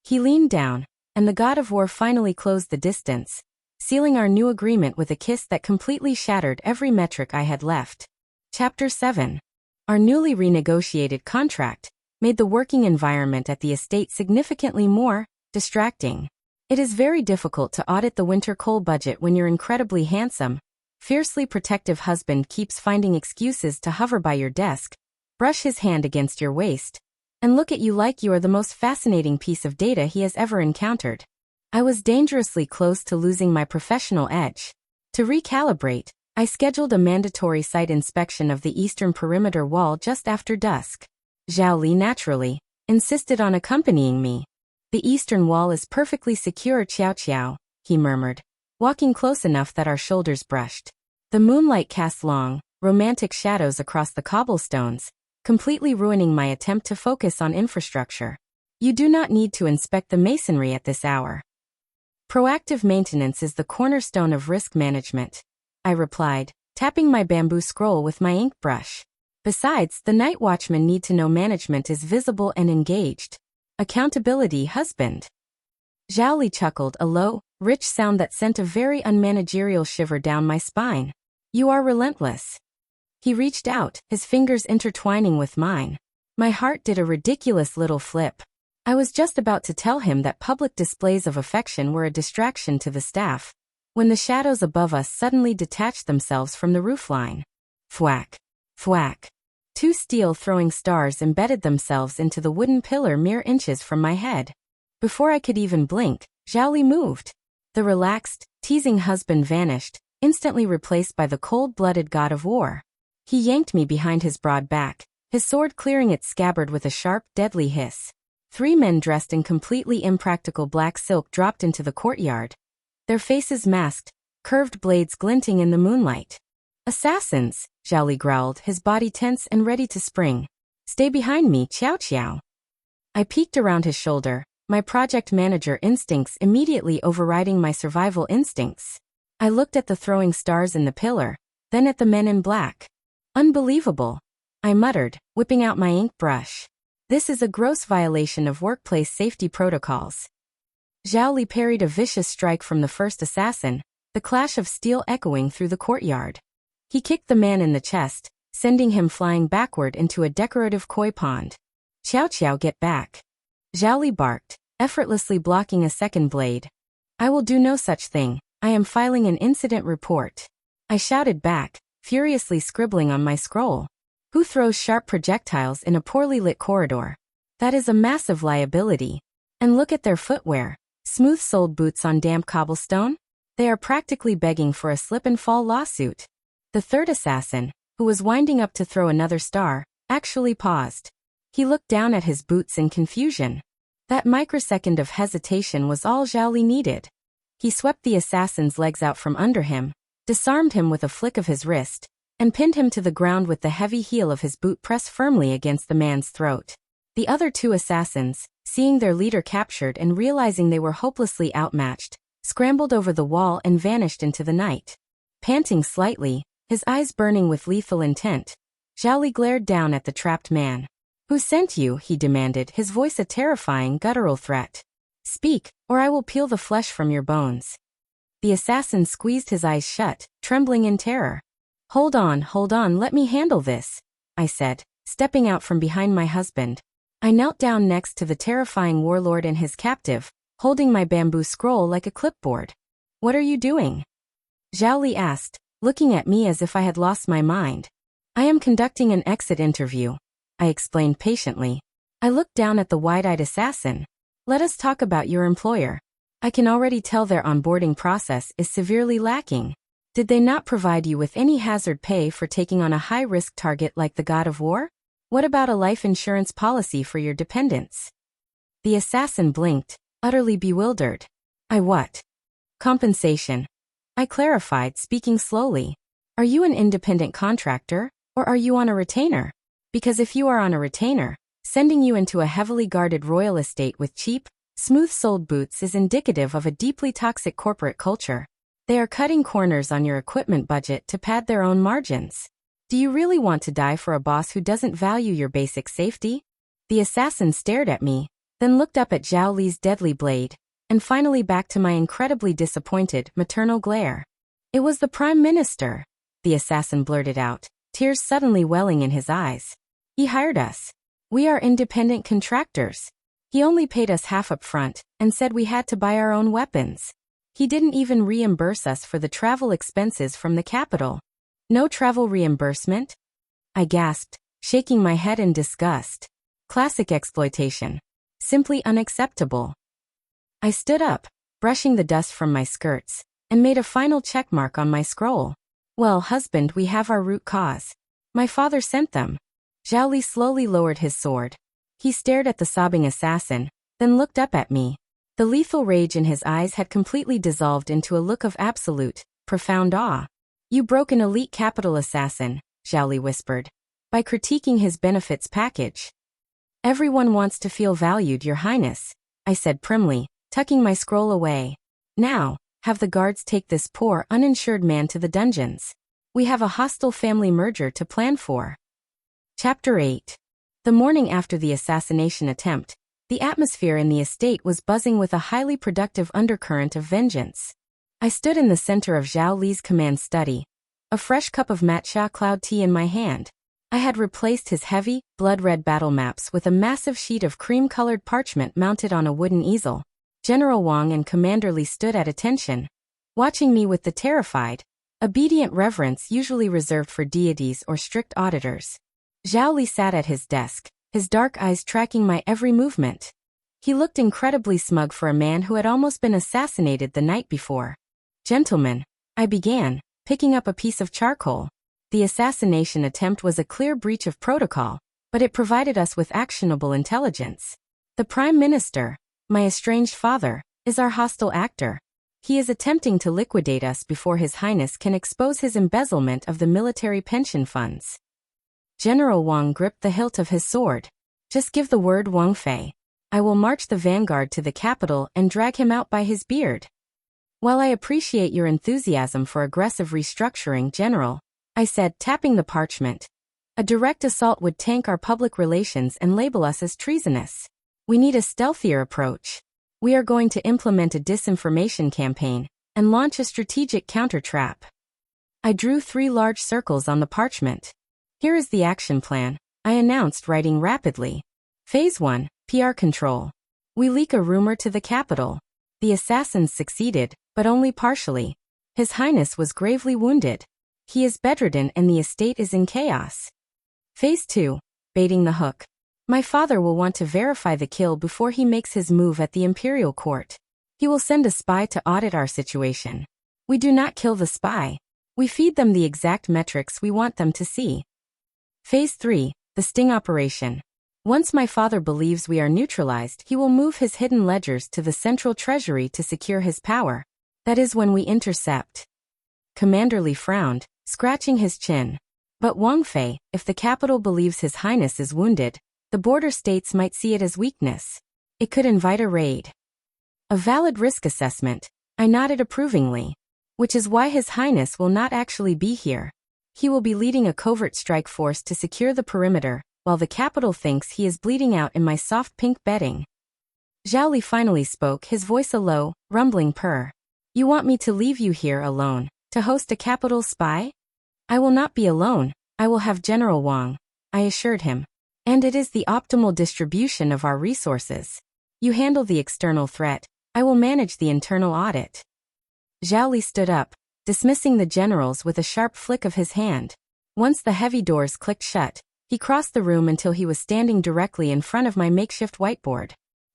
He leaned down, and the god of war finally closed the distance, sealing our new agreement with a kiss that completely shattered every metric I had left. Chapter 7. Our newly renegotiated contract made the working environment at the estate significantly more distracting. It is very difficult to audit the winter coal budget when your incredibly handsome, fiercely protective husband keeps finding excuses to hover by your desk, brush his hand against your waist, and look at you like you are the most fascinating piece of data he has ever encountered. I was dangerously close to losing my professional edge. To recalibrate, I scheduled a mandatory site inspection of the eastern perimeter wall just after dusk. Zhao Li naturally insisted on accompanying me. The eastern wall is perfectly secure, Qiaoqiao, he murmured, walking close enough that our shoulders brushed. The moonlight cast long, romantic shadows across the cobblestones, completely ruining my attempt to focus on infrastructure. You do not need to inspect the masonry at this hour. Proactive maintenance is the cornerstone of risk management, I replied, tapping my bamboo scroll with my ink brush. Besides, the night watchmen need to know management is visible and engaged. Accountability, husband. Zhao Li chuckled, a low, rich sound that sent a very unmanagerial shiver down my spine. You are relentless. He reached out, his fingers intertwining with mine. My heart did a ridiculous little flip. I was just about to tell him that public displays of affection were a distraction to the staff, when the shadows above us suddenly detached themselves from the roofline. Thwack. Thwack. 2 steel-throwing stars embedded themselves into the wooden pillar mere inches from my head. Before I could even blink, Zhao Li moved. The relaxed, teasing husband vanished, instantly replaced by the cold-blooded god of war. He yanked me behind his broad back, his sword clearing its scabbard with a sharp, deadly hiss. 3 men dressed in completely impractical black silk dropped into the courtyard. Their faces masked, curved blades glinting in the moonlight. Assassins, Zhao Li growled, his body tense and ready to spring. Stay behind me, Qiaoqiao. I peeked around his shoulder, my project manager instincts immediately overriding my survival instincts. I looked at the throwing stars in the pillar, then at the men in black. Unbelievable, I muttered, whipping out my ink brush. This is a gross violation of workplace safety protocols. Zhao Li parried a vicious strike from the first assassin, the clash of steel echoing through the courtyard. He kicked the man in the chest, sending him flying backward into a decorative koi pond. Qiaoqiao, get back. Zhao Li barked, effortlessly blocking a second blade. I will do no such thing, I am filing an incident report. I shouted back, furiously scribbling on my scroll. Who throws sharp projectiles in a poorly lit corridor? That is a massive liability. And look at their footwear. Smooth-soled boots on damp cobblestone? They are practically begging for a slip-and-fall lawsuit. The third assassin, who was winding up to throw another star, actually paused. He looked down at his boots in confusion. That microsecond of hesitation was all Zhao Li needed. He swept the assassin's legs out from under him, disarmed him with a flick of his wrist, and pinned him to the ground with the heavy heel of his boot pressed firmly against the man's throat. The other 2 assassins, seeing their leader captured and realizing they were hopelessly outmatched, scrambled over the wall and vanished into the night. Panting slightly, his eyes burning with lethal intent, Zhao Li glared down at the trapped man. Who sent you? He demanded, his voice a terrifying, guttural threat. Speak, or I will peel the flesh from your bones. The assassin squeezed his eyes shut, trembling in terror. Hold on, let me handle this, I said, stepping out from behind my husband. I knelt down next to the terrifying warlord and his captive, holding my bamboo scroll like a clipboard. What are you doing? Zhao Li asked, looking at me as if I had lost my mind. I am conducting an exit interview, I explained patiently. I looked down at the wide-eyed assassin. Let us talk about your employer. I can already tell their onboarding process is severely lacking. Did they not provide you with any hazard pay for taking on a high-risk target like the God of War? What about a life insurance policy for your dependents? The assassin blinked, utterly bewildered. What? Compensation. I clarified, speaking slowly. Are you an independent contractor, or are you on a retainer? Because if you are on a retainer, sending you into a heavily guarded royal estate with cheap, smooth-soled boots is indicative of a deeply toxic corporate culture. They are cutting corners on your equipment budget to pad their own margins. Do you really want to die for a boss who doesn't value your basic safety? The assassin stared at me, then looked up at Zhao Li's deadly blade, and finally back to my incredibly disappointed, maternal glare. It was the Prime Minister, the assassin blurted out, tears suddenly welling in his eyes. He hired us. We are independent contractors. He only paid us half up front, and said we had to buy our own weapons. He didn't even reimburse us for the travel expenses from the capital. No travel reimbursement? I gasped, shaking my head in disgust. Classic exploitation. Simply unacceptable. I stood up, brushing the dust from my skirts, and made a final checkmark on my scroll. Well, husband, we have our root cause. My father sent them. Zhao Li slowly lowered his sword. He stared at the sobbing assassin, then looked up at me. The lethal rage in his eyes had completely dissolved into a look of absolute, profound awe. You broke an elite capital assassin, Zhao Li whispered, by critiquing his benefits package. Everyone wants to feel valued, Your Highness, I said primly, tucking my scroll away. Now, have the guards take this poor, uninsured man to the dungeons. We have a hostile family merger to plan for. Chapter 8. The morning after the assassination attempt, the atmosphere in the estate was buzzing with a highly productive undercurrent of vengeance. I stood in the center of Zhao Li's command study, a fresh cup of matcha cloud tea in my hand. I had replaced his heavy, blood-red battle maps with a massive sheet of cream-colored parchment mounted on a wooden easel. General Wang and Commander Li stood at attention, watching me with the terrified, obedient reverence usually reserved for deities or strict auditors. Zhao Li sat at his desk, his dark eyes tracking my every movement. He looked incredibly smug for a man who had almost been assassinated the night before. "Gentlemen," I began, picking up a piece of charcoal. The assassination attempt was a clear breach of protocol, but it provided us with actionable intelligence. The Prime Minister, my estranged father, is our hostile actor. He is attempting to liquidate us before His Highness can expose his embezzlement of the military pension funds. General Wang gripped the hilt of his sword. "Just give the word, Wang Fei. I will march the vanguard to the capital and drag him out by his beard." "While I appreciate your enthusiasm for aggressive restructuring, General," I said, tapping the parchment, "a direct assault would tank our public relations and label us as treasonous. We need a stealthier approach. We are going to implement a disinformation campaign and launch a strategic counter-trap." I drew 3 large circles on the parchment. "Here is the action plan," I announced, writing rapidly. Phase 1, PR control. We leak a rumor to the capital. The assassins succeeded, but only partially. His Highness was gravely wounded. He is bedridden and the estate is in chaos. Phase 2, baiting the hook. My father will want to verify the kill before he makes his move at the imperial court. He will send a spy to audit our situation. We do not kill the spy. We feed them the exact metrics we want them to see. Phase 3, the sting operation. Once my father believes we are neutralized, he will move his hidden ledgers to the central treasury to secure his power. That is when we intercept. Commander Li frowned, scratching his chin. "But Wang Fei, if the capital believes His Highness is wounded, the border states might see it as weakness. It could invite a raid." "A valid risk assessment," I nodded approvingly. "Which is why His Highness will not actually be here. He will be leading a covert strike force to secure the perimeter, while the capital thinks he is bleeding out in my soft pink bedding." Zhao Li finally spoke, his voice a low, rumbling purr. "You want me to leave you here alone, to host a capital spy?" "I will not be alone. I will have General Wang," I assured him. "And it is the optimal distribution of our resources. You handle the external threat. I will manage the internal audit." Zhao Li stood up, dismissing the generals with a sharp flick of his hand. Once the heavy doors clicked shut, he crossed the room until he was standing directly in front of my makeshift whiteboard.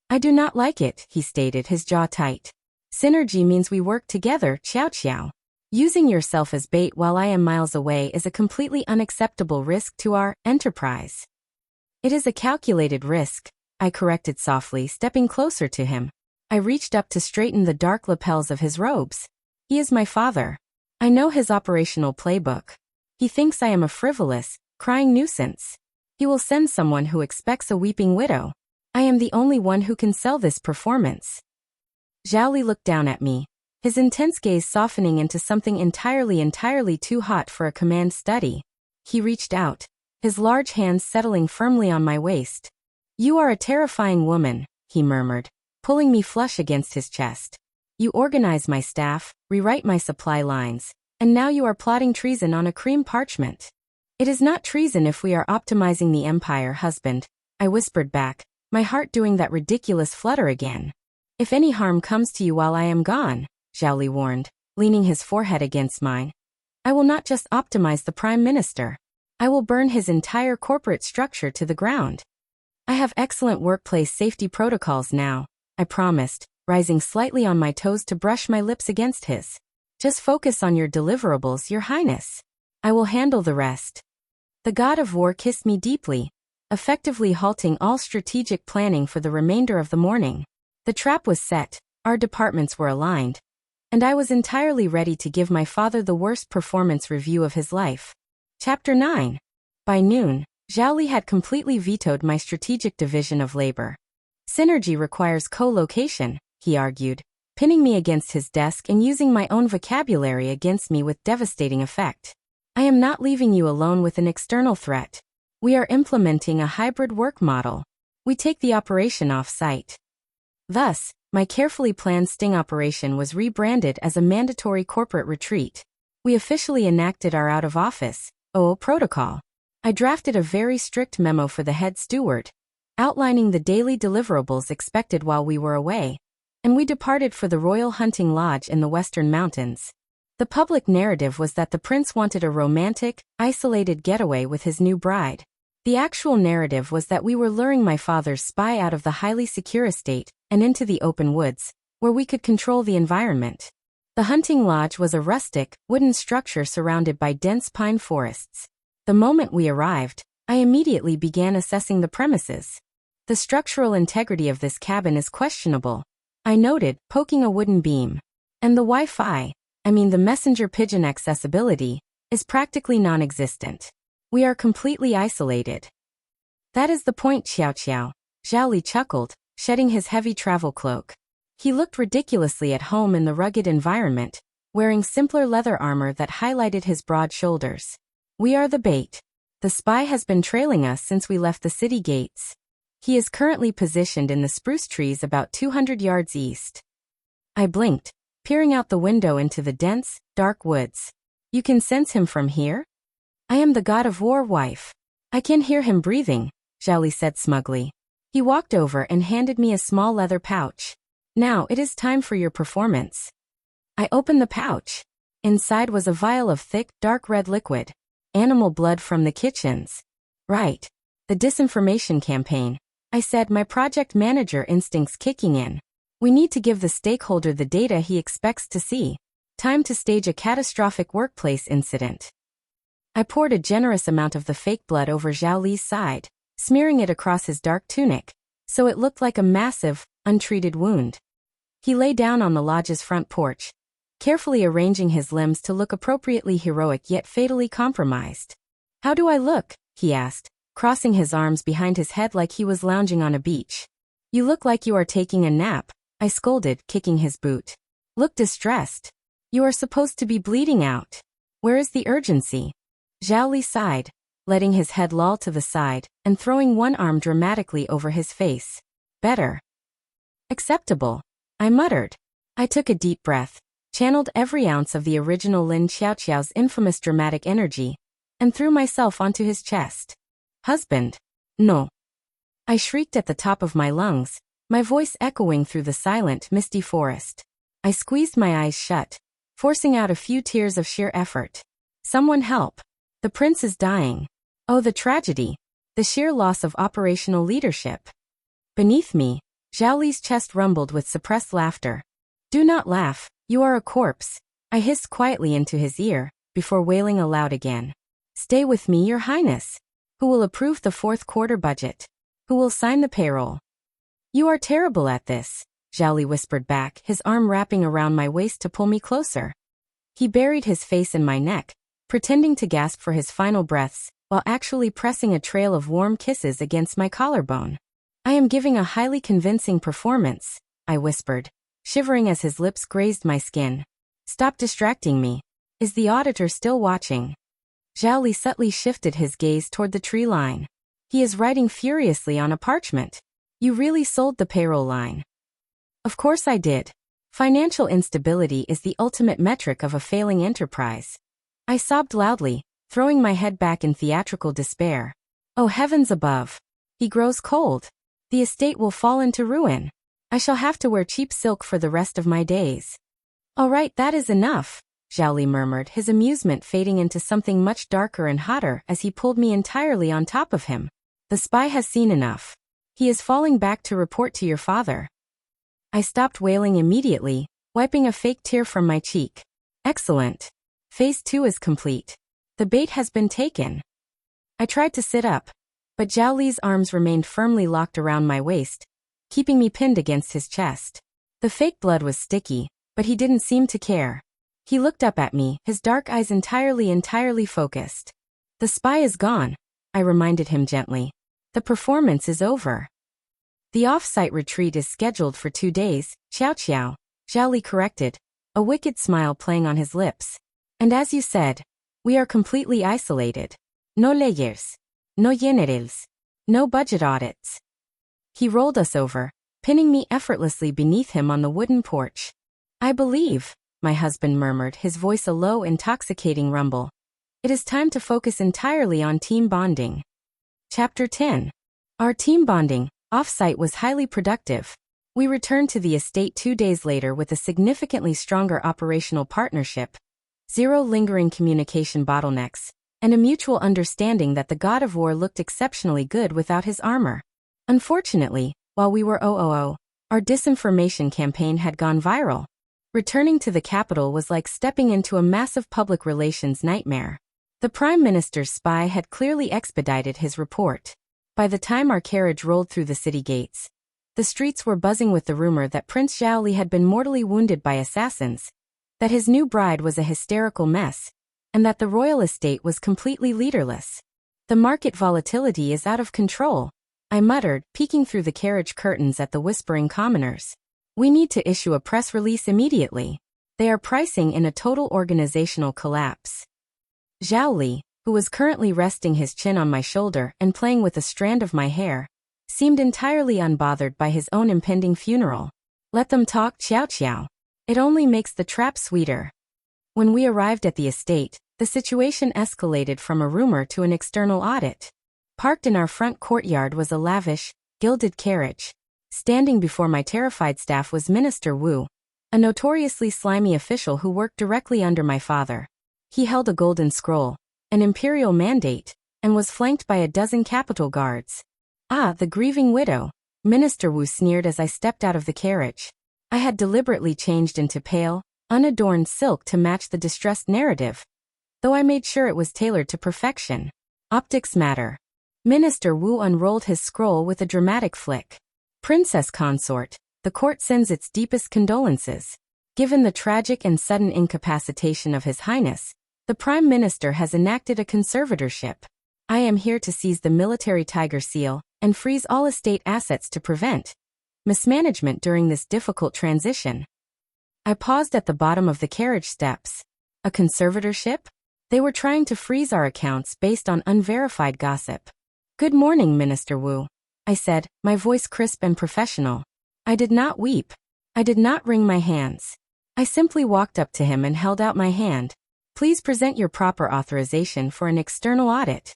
"I do not like it," he stated, his jaw tight. "Synergy means we work together, Qiaoqiao. Using yourself as bait while I am miles away is a completely unacceptable risk to our enterprise." "It is a calculated risk," I corrected softly, stepping closer to him. I reached up to straighten the dark lapels of his robes. "He is my father. I know his operational playbook. He thinks I am a frivolous, crying nuisance. He will send someone who expects a weeping widow. I am the only one who can sell this performance." Zhao Li looked down at me, his intense gaze softening into something entirely too hot for a command study. He reached out, his large hands settling firmly on my waist. "You are a terrifying woman," he murmured, pulling me flush against his chest. "You organize my staff, rewrite my supply lines, and now you are plotting treason on a cream parchment." "It is not treason if we are optimizing the empire, husband," I whispered back, my heart doing that ridiculous flutter again. "If any harm comes to you while I am gone," Zhao Li warned, leaning his forehead against mine, "I will not just optimize the Prime Minister. I will burn his entire corporate structure to the ground." "I have excellent workplace safety protocols now," I promised, rising slightly on my toes to brush my lips against his. "Just focus on your deliverables, Your Highness. I will handle the rest." The god of war kissed me deeply, effectively halting all strategic planning for the remainder of the morning. The trap was set, our departments were aligned, and I was entirely ready to give my father the worst performance review of his life. Chapter 9. By noon, Zhao Li had completely vetoed my strategic division of labor. "Synergy requires co-location," he argued, pinning me against his desk and using my own vocabulary against me with devastating effect. "I am not leaving you alone with an external threat. We are implementing a hybrid work model. We take the operation off-site." Thus, my carefully planned sting operation was rebranded as a mandatory corporate retreat. We officially enacted our out-of-office protocol. I drafted a very strict memo for the head steward, outlining the daily deliverables expected while we were away, and we departed for the Royal Hunting Lodge in the Western Mountains. The public narrative was that the prince wanted a romantic, isolated getaway with his new bride. The actual narrative was that we were luring my father's spy out of the highly secure estate and into the open woods, where we could control the environment. The hunting lodge was a rustic, wooden structure surrounded by dense pine forests. The moment we arrived, I immediately began assessing the premises. The structural integrity of this cabin is questionable, I noted, poking a wooden beam. And the Wi-Fi, the messenger pigeon accessibility, is practically non-existent. We are completely isolated. That is the point, Qiaoqiao. Zhao Li chuckled, shedding his heavy travel cloak. He looked ridiculously at home in the rugged environment, wearing simpler leather armor that highlighted his broad shoulders. We are the bait. The spy has been trailing us since we left the city gates. He is currently positioned in the spruce trees about 200 yards east. I blinked, peering out the window into the dense, dark woods. You can sense him from here? I am the god of war, wife. I can hear him breathing, Zhao Li said smugly. He walked over and handed me a small leather pouch. Now it is time for your performance. I opened the pouch. Inside was a vial of thick, dark red liquid. Animal blood from the kitchens. Right. The disinformation campaign, I said, my project manager instincts kicking in. We need to give the stakeholder the data he expects to see. Time to stage a catastrophic workplace incident. I poured a generous amount of the fake blood over Zhao Li's side, smearing it across his dark tunic, so it looked like a massive, untreated wound. He lay down on the lodge's front porch, carefully arranging his limbs to look appropriately heroic yet fatally compromised. How do I look? He asked, crossing his arms behind his head like he was lounging on a beach. You look like you are taking a nap, I scolded, kicking his boot. Look distressed. You are supposed to be bleeding out. Where is the urgency? Zhao Li sighed, letting his head loll to the side and throwing one arm dramatically over his face. Better. Acceptable, I muttered. I took a deep breath, channeled every ounce of the original Lin Qiaoqiao's infamous dramatic energy, and threw myself onto his chest. Husband. No. I shrieked at the top of my lungs, my voice echoing through the silent, misty forest. I squeezed my eyes shut, forcing out a few tears of sheer effort. Someone help. The prince is dying. Oh, the tragedy. The sheer loss of operational leadership. Beneath me, Zhao Li's chest rumbled with suppressed laughter. Do not laugh, you are a corpse. I hissed quietly into his ear, before wailing aloud again. Stay with me, your highness. Who will approve the fourth quarter budget? Who will sign the payroll? You are terrible at this, Zhao Li whispered back, his arm wrapping around my waist to pull me closer. He buried his face in my neck, pretending to gasp for his final breaths, while actually pressing a trail of warm kisses against my collarbone. I am giving a highly convincing performance, I whispered, shivering as his lips grazed my skin. Stop distracting me. Is the auditor still watching? Zhao Li subtly shifted his gaze toward the tree line. He is writing furiously on a parchment. You really sold the payroll line. Of course I did. Financial instability is the ultimate metric of a failing enterprise. I sobbed loudly, throwing my head back in theatrical despair. Oh heavens above. He grows cold. The estate will fall into ruin. I shall have to wear cheap silk for the rest of my days. All right, that is enough, Zhao Li murmured, his amusement fading into something much darker and hotter as he pulled me entirely on top of him. The spy has seen enough. He is falling back to report to your father. I stopped wailing immediately, wiping a fake tear from my cheek. Excellent. Phase 2 is complete. The bait has been taken. I tried to sit up, but Zhao Li's arms remained firmly locked around my waist, keeping me pinned against his chest. The fake blood was sticky, but he didn't seem to care. He looked up at me, his dark eyes entirely focused. The spy is gone, I reminded him gently. The performance is over. The off-site retreat is scheduled for 2 days, Qiaoqiao, Zhao Li corrected, a wicked smile playing on his lips. And as you said, we are completely isolated. No layers. No generals. No budget audits. He rolled us over, pinning me effortlessly beneath him on the wooden porch. I believe, my husband murmured, his voice a low, intoxicating rumble. It is time to focus entirely on team bonding. Chapter 10. Our team bonding, off-site, was highly productive. We returned to the estate 2 days later with a significantly stronger operational partnership, 0 lingering communication bottlenecks, and a mutual understanding that the god of war looked exceptionally good without his armor. Unfortunately, while we were our disinformation campaign had gone viral. Returning to the capital was like stepping into a massive public relations nightmare. The Prime Minister's spy had clearly expedited his report. By the time our carriage rolled through the city gates, the streets were buzzing with the rumor that Prince Zhao Li had been mortally wounded by assassins, that his new bride was a hysterical mess, and that the royal estate was completely leaderless. The market volatility is out of control, I muttered, peeking through the carriage curtains at the whispering commoners. We need to issue a press release immediately. They are pricing in a total organizational collapse. Zhao Li, who was currently resting his chin on my shoulder and playing with a strand of my hair, seemed entirely unbothered by his own impending funeral. Let them talk, Qiaoqiao. It only makes the trap sweeter. When we arrived at the estate, the situation escalated from a rumor to an external audit. Parked in our front courtyard was a lavish, gilded carriage. Standing before my terrified staff was Minister Wu, a notoriously slimy official who worked directly under my father. He held a golden scroll, an imperial mandate, and was flanked by a dozen capital guards. Ah, the grieving widow, Minister Wu sneered as I stepped out of the carriage. I had deliberately changed into pale, unadorned silk to match the distressed narrative, though I made sure it was tailored to perfection. Optics matter. Minister Wu unrolled his scroll with a dramatic flick. Princess Consort, the court sends its deepest condolences. Given the tragic and sudden incapacitation of His Highness, the Prime Minister has enacted a conservatorship. I am here to seize the military tiger seal and freeze all estate assets to prevent mismanagement during this difficult transition. I paused at the bottom of the carriage steps. A conservatorship? They were trying to freeze our accounts based on unverified gossip. Good morning, Minister Wu, I said, my voice crisp and professional. I did not weep. I did not wring my hands. I simply walked up to him and held out my hand. Please present your proper authorization for an external audit.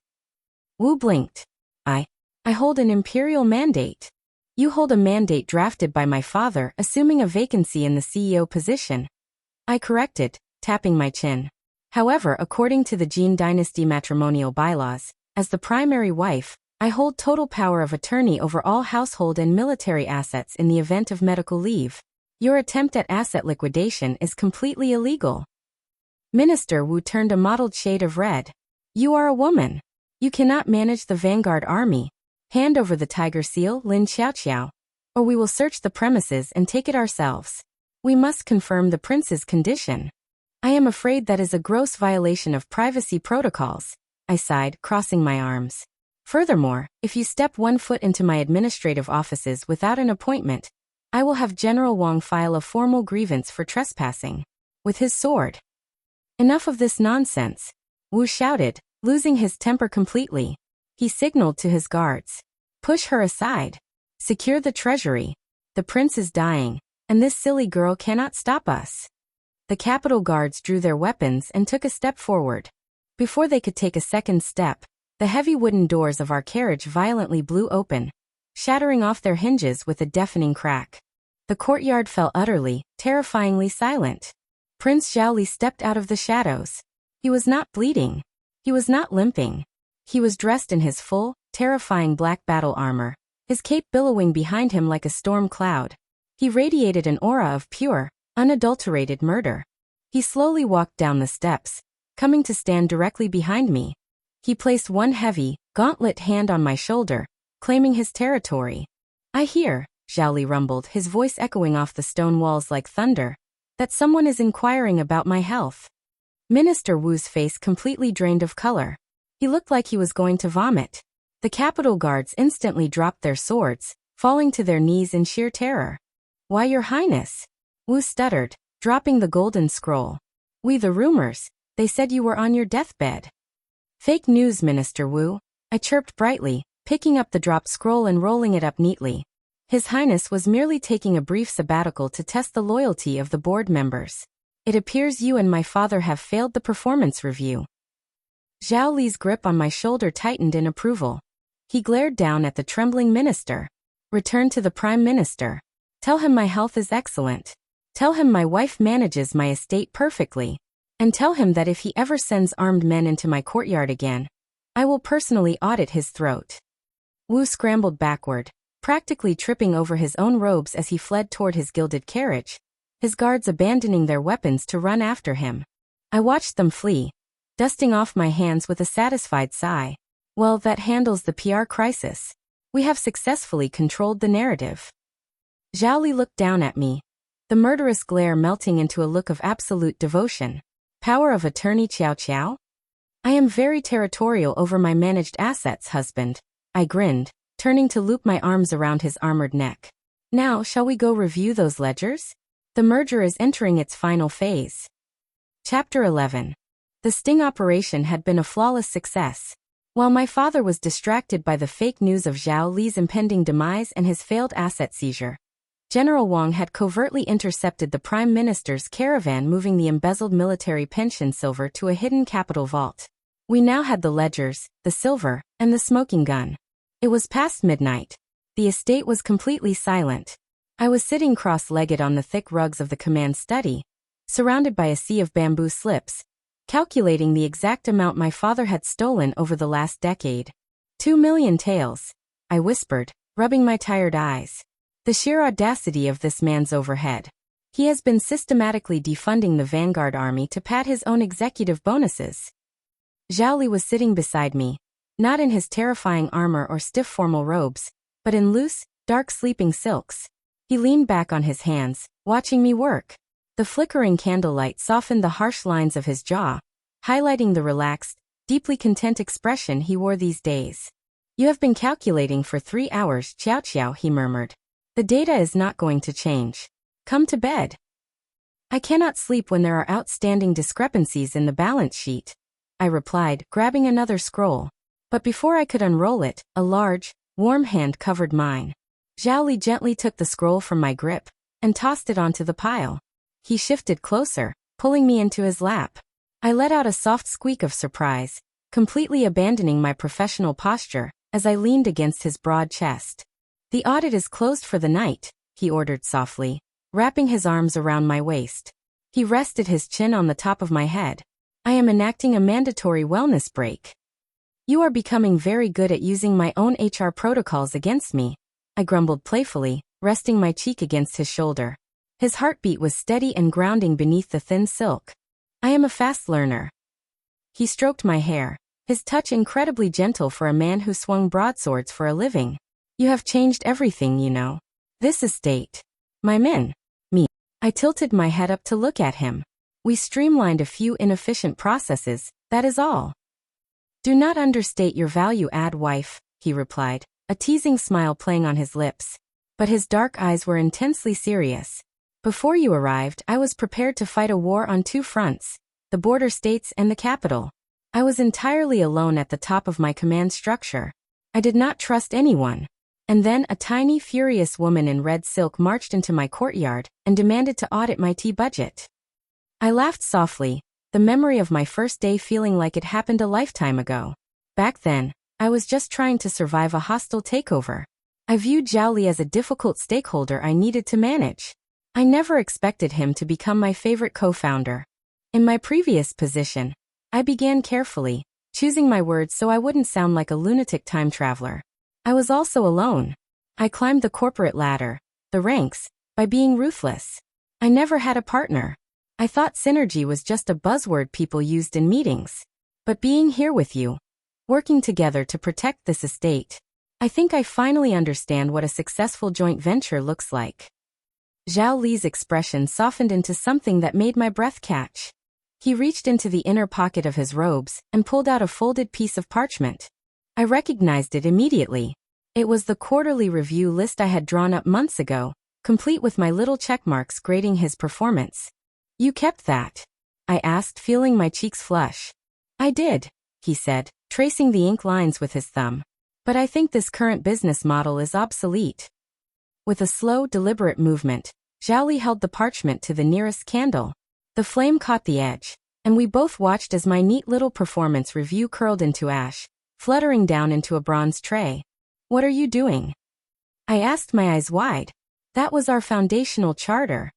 Wu blinked. I hold an imperial mandate. You hold a mandate drafted by my father, assuming a vacancy in the CEO position. I corrected, tapping my chin. However, according to the Jin dynasty matrimonial bylaws, as the primary wife, I hold total power of attorney over all household and military assets in the event of medical leave. Your attempt at asset liquidation is completely illegal. Minister Wu turned a mottled shade of red. You are a woman. You cannot manage the vanguard army. Hand over the tiger seal, Lin Qiaoqiao, or we will search the premises and take it ourselves. We must confirm the prince's condition. I am afraid that is a gross violation of privacy protocols, I sighed, crossing my arms. Furthermore, if you step 1 foot into my administrative offices without an appointment, I will have General Wang file a formal grievance for trespassing. With his sword. Enough of this nonsense, Wu shouted, losing his temper completely. He signaled to his guards. Push her aside. Secure the treasury. The prince is dying, and this silly girl cannot stop us. The capital guards drew their weapons and took a step forward. Before they could take a second step, the heavy wooden doors of our carriage violently blew open, shattering off their hinges with a deafening crack. The courtyard fell utterly, terrifyingly silent. Prince Zhao Li stepped out of the shadows. He was not bleeding. He was not limping. He was dressed in his full, terrifying black battle armor, his cape billowing behind him like a storm cloud. He radiated an aura of pure, unadulterated murder. He slowly walked down the steps, coming to stand directly behind me. He placed one heavy, gauntlet hand on my shoulder, claiming his territory. I hear, Zhao Li rumbled, his voice echoing off the stone walls like thunder, that someone is inquiring about my health. Minister Wu's face completely drained of color. He looked like he was going to vomit. The capital guards instantly dropped their swords, falling to their knees in sheer terror. Why, Your Highness? Wu stuttered, dropping the golden scroll. We the rumors, they said you were on your deathbed. Fake news, Minister Wu, I chirped brightly, picking up the dropped scroll and rolling it up neatly. His Highness was merely taking a brief sabbatical to test the loyalty of the board members. It appears you and my father have failed the performance review. Zhao Li's grip on my shoulder tightened in approval. He glared down at the trembling minister. Return to the Prime Minister. Tell him my health is excellent. Tell him my wife manages my estate perfectly. And tell him that if he ever sends armed men into my courtyard again, I will personally audit his throat. Wu scrambled backward, practically tripping over his own robes as he fled toward his gilded carriage, his guards abandoning their weapons to run after him. I watched them flee, dusting off my hands with a satisfied sigh. Well, that handles the PR crisis. We have successfully controlled the narrative. Zhao Li looked down at me, the murderous glare melting into a look of absolute devotion. Power of attorney Qiaoqiao? I am very territorial over my managed assets, husband. I grinned, turning to loop my arms around his armored neck. Now, shall we go review those ledgers? The merger is entering its final phase. Chapter 11. The sting operation had been a flawless success. While my father was distracted by the fake news of Zhao Li's impending demise and his failed asset seizure, General Wang had covertly intercepted the Prime Minister's caravan moving the embezzled military pension silver to a hidden capital vault. We now had the ledgers, the silver, and the smoking gun. It was past midnight. The estate was completely silent. I was sitting cross-legged on the thick rugs of the command study, surrounded by a sea of bamboo slips, calculating the exact amount my father had stolen over the last decade. 2 million taels, I whispered, rubbing my tired eyes. The sheer audacity of this man's overhead. He has been systematically defunding the Vanguard army to pad his own executive bonuses. Zhao Li was sitting beside me, not in his terrifying armor or stiff formal robes, but in loose, dark sleeping silks. He leaned back on his hands, watching me work. The flickering candlelight softened the harsh lines of his jaw, highlighting the relaxed, deeply content expression he wore these days. You have been calculating for 3 hours, Qiaoqiao, he murmured. The data is not going to change. Come to bed. I cannot sleep when there are outstanding discrepancies in the balance sheet, I replied, grabbing another scroll. But before I could unroll it, a large, warm hand covered mine. Zhao Li gently took the scroll from my grip and tossed it onto the pile. He shifted closer, pulling me into his lap. I let out a soft squeak of surprise, completely abandoning my professional posture as I leaned against his broad chest. The audit is closed for the night, he ordered softly, wrapping his arms around my waist. He rested his chin on the top of my head. I am enacting a mandatory wellness break. You are becoming very good at using my own HR protocols against me, I grumbled playfully, resting my cheek against his shoulder. His heartbeat was steady and grounding beneath the thin silk. I am a fast learner. He stroked my hair, his touch incredibly gentle for a man who swung broadswords for a living. You have changed everything, you know. This estate. My men. Me. I tilted my head up to look at him. We streamlined a few inefficient processes, that is all. Do not understate your value-add, wife, he replied, a teasing smile playing on his lips. But his dark eyes were intensely serious. Before you arrived, I was prepared to fight a war on 2 fronts, the border states and the capital. I was entirely alone at the top of my command structure. I did not trust anyone. And then a tiny, furious woman in red silk marched into my courtyard and demanded to audit my tea budget. I laughed softly, the memory of my first day feeling like it happened a lifetime ago. Back then, I was just trying to survive a hostile takeover. I viewed Zhao Li as a difficult stakeholder I needed to manage. I never expected him to become my favorite co-founder. In my previous position, I began carefully, choosing my words so I wouldn't sound like a lunatic time traveler. I was also alone. I climbed the corporate ladder, the ranks, by being ruthless. I never had a partner. I thought synergy was just a buzzword people used in meetings. But being here with you, working together to protect this estate, I think I finally understand what a successful joint venture looks like. Zhao Li's expression softened into something that made my breath catch. He reached into the inner pocket of his robes and pulled out a folded piece of parchment. I recognized it immediately. It was the quarterly review list I had drawn up months ago, complete with my little checkmarks grading his performance. You kept that? I asked, feeling my cheeks flush. I did, he said, tracing the ink lines with his thumb. But I think this current business model is obsolete. With a slow, deliberate movement, Zhao Li held the parchment to the nearest candle. The The flame caught the edge, and we both watched as my neat little performance review curled into ash, fluttering down into a bronze tray. "What are you doing?" I asked, my eyes wide. "That was our foundational charter."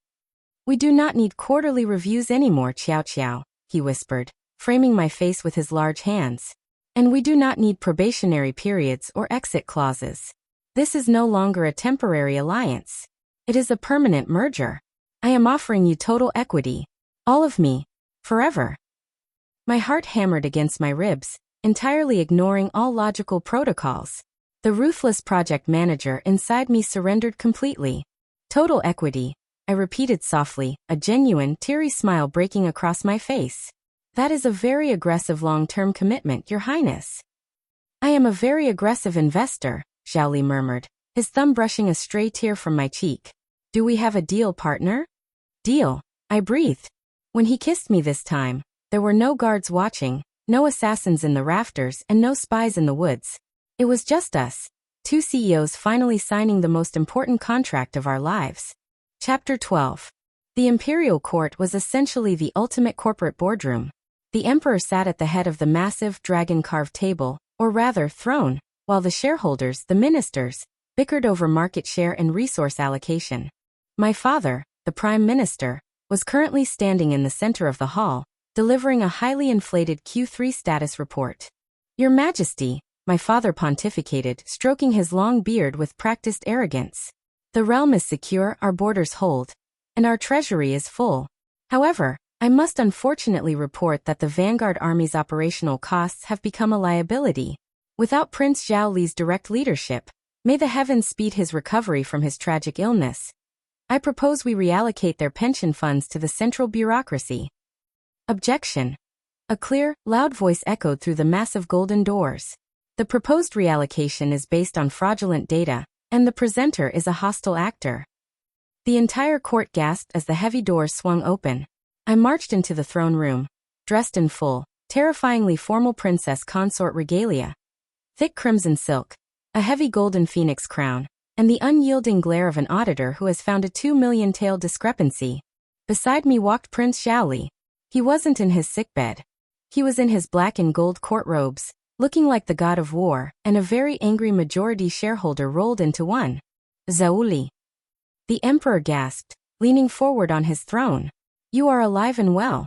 "We do not need quarterly reviews anymore, Qiaoqiao," he whispered, framing my face with his large hands. "And we do not need probationary periods or exit clauses. This is no longer a temporary alliance. It is a permanent merger. I am offering you total equity. All of me. Forever." My heart hammered against my ribs, entirely ignoring all logical protocols. The ruthless project manager inside me surrendered completely. "Total equity," I repeated softly, a genuine, teary smile breaking across my face. "That is a very aggressive long-term commitment, Your Highness." "I am a very aggressive investor," Zhao Li murmured, his thumb brushing a stray tear from my cheek. "Do we have a deal, partner?" "Deal," I breathed. When he kissed me this time, there were no guards watching, no assassins in the rafters, and no spies in the woods. It was just us, two CEOs finally signing the most important contract of our lives. Chapter 12. The imperial court was essentially the ultimate corporate boardroom. The emperor sat at the head of the massive, dragon-carved table, or rather, throne, while the shareholders, the ministers, bickered over market share and resource allocation. My father, the prime minister, was currently standing in the center of the hall, delivering a highly inflated Q3 status report. "Your Majesty," my father pontificated, stroking his long beard with practiced arrogance. "The realm is secure, our borders hold, and our treasury is full. However, I must unfortunately report that the Vanguard Army's operational costs have become a liability. Without Prince Zhao Li's direct leadership, may the heavens speed his recovery from his tragic illness, I propose we reallocate their pension funds to the central bureaucracy." "Objection." A clear, loud voice echoed through the massive golden doors. "The proposed reallocation is based on fraudulent data, and the presenter is a hostile actor." The entire court gasped as the heavy doors swung open. I marched into the throne room, dressed in full, terrifyingly formal Princess Consort regalia. Thick crimson silk, a heavy golden phoenix crown, and the unyielding glare of an auditor who has found a 2 million tael discrepancy. Beside me walked Prince Zhao Li. He wasn't in his sickbed. He was in his black and gold court robes, looking like the god of war, and a very angry majority shareholder rolled into one. "Zhao Li." The emperor gasped, leaning forward on his throne. "You are alive and well."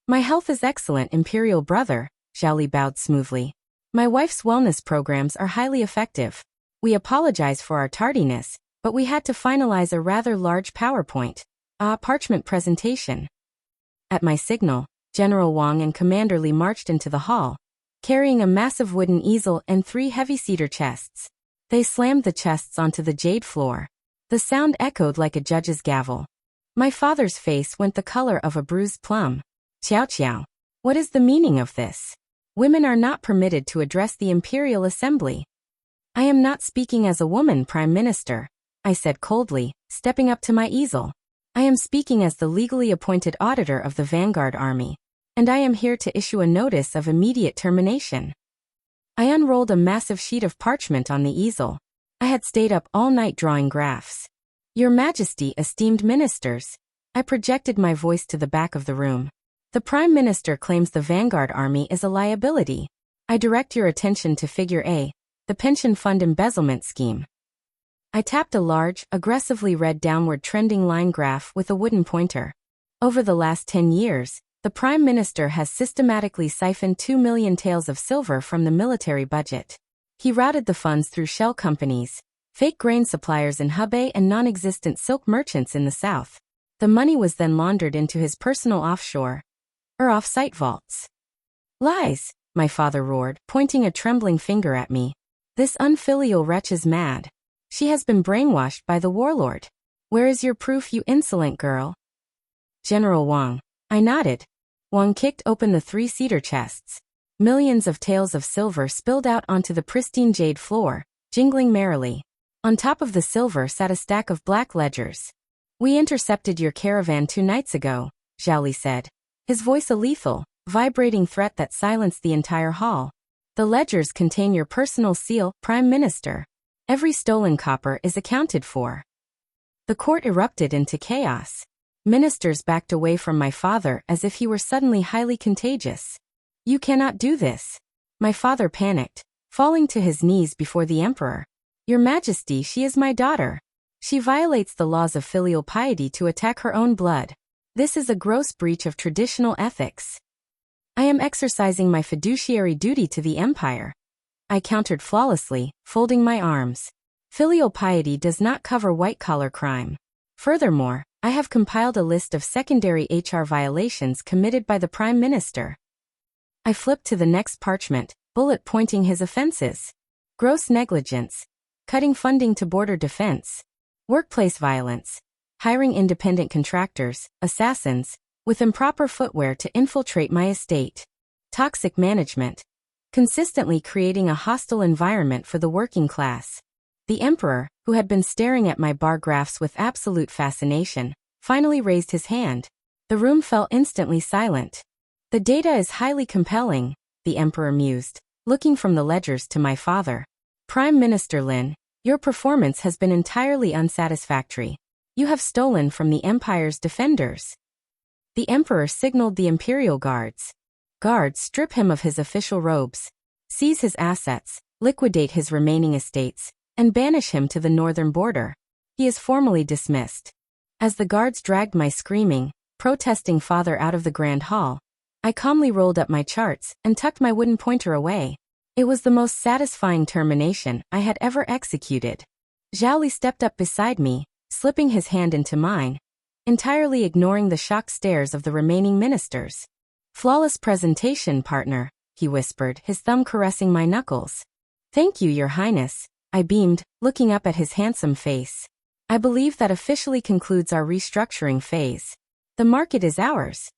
"My health is excellent, imperial brother," Zhao Li bowed smoothly. "My wife's wellness programs are highly effective. We apologize for our tardiness, but we had to finalize a rather large PowerPoint, parchment presentation." At my signal, General Wang and Commander Li marched into the hall, carrying a massive wooden easel and 3 heavy cedar chests. They slammed the chests onto the jade floor. The sound echoed like a judge's gavel. My father's face went the color of a bruised plum. "Qiaoqiao, what is the meaning of this? Women are not permitted to address the Imperial Assembly." "I am not speaking as a woman, Prime Minister," I said coldly, stepping up to my easel. "I am speaking as the legally appointed auditor of the Vanguard Army, and I am here to issue a notice of immediate termination." I unrolled a massive sheet of parchment on the easel. I had stayed up all night drawing graphs. "Your Majesty, esteemed ministers," I projected my voice to the back of the room. "The Prime Minister claims the Vanguard Army is a liability. I direct your attention to Figure A, the pension fund embezzlement scheme." I tapped a large, aggressively read downward trending line graph with a wooden pointer. Over the last 10 years, the Prime Minister has systematically siphoned 2 million taels of silver from the military budget. He routed the funds through shell companies, fake grain suppliers in Hubei, and non-existent silk merchants in the south. The money was then laundered into his personal offshore, or off-site vaults. "Lies," my father roared, pointing a trembling finger at me. "This unfilial wretch is mad. She has been brainwashed by the warlord. Where is your proof, you insolent girl?" "General Wang." I nodded. Wang kicked open the 3 cedar chests. Millions of taels of silver spilled out onto the pristine jade floor, jingling merrily. On top of the silver sat a stack of black ledgers. "We intercepted your caravan 2 nights ago," Zhao Li said, his voice a lethal, vibrating threat that silenced the entire hall. "The ledgers contain your personal seal, Prime Minister. Every stolen copper is accounted for." The court erupted into chaos. Ministers backed away from my father as if he were suddenly highly contagious. You cannot do this. My father panicked, falling to his knees before the emperor. Your Majesty, she is my daughter. She violates the laws of filial piety to attack her own blood. This is a gross breach of traditional ethics. I am exercising my fiduciary duty to the empire. I countered flawlessly, folding my arms. Filial piety does not cover white-collar crime. Furthermore, I have compiled a list of secondary HR violations committed by the Prime Minister. I flipped to the next parchment, bullet pointing his offenses. Gross negligence. Cutting funding to border defense. Workplace violence. Hiring independent contractors, assassins, with improper footwear to infiltrate my estate. Toxic management. Consistently creating a hostile environment for the working class. The emperor, who had been staring at my bar graphs with absolute fascination, finally raised his hand. The room fell instantly silent. The data is highly compelling, the emperor mused, looking from the ledgers to my father. Prime Minister Lin, your performance has been entirely unsatisfactory. You have stolen from the empire's defenders. The emperor signaled the imperial guards. Guards, strip him of his official robes, seize his assets, liquidate his remaining estates, and banish him to the northern border. He is formally dismissed. As the guards dragged my screaming, protesting father out of the grand hall, I calmly rolled up my charts and tucked my wooden pointer away. It was the most satisfying termination I had ever executed. Zhao Li stepped up beside me, slipping his hand into mine, entirely ignoring the shocked stares of the remaining ministers. Flawless presentation, partner, he whispered, his thumb caressing my knuckles. Thank you, Your Highness, I beamed, looking up at his handsome face. I believe that officially concludes our restructuring phase. The market is ours.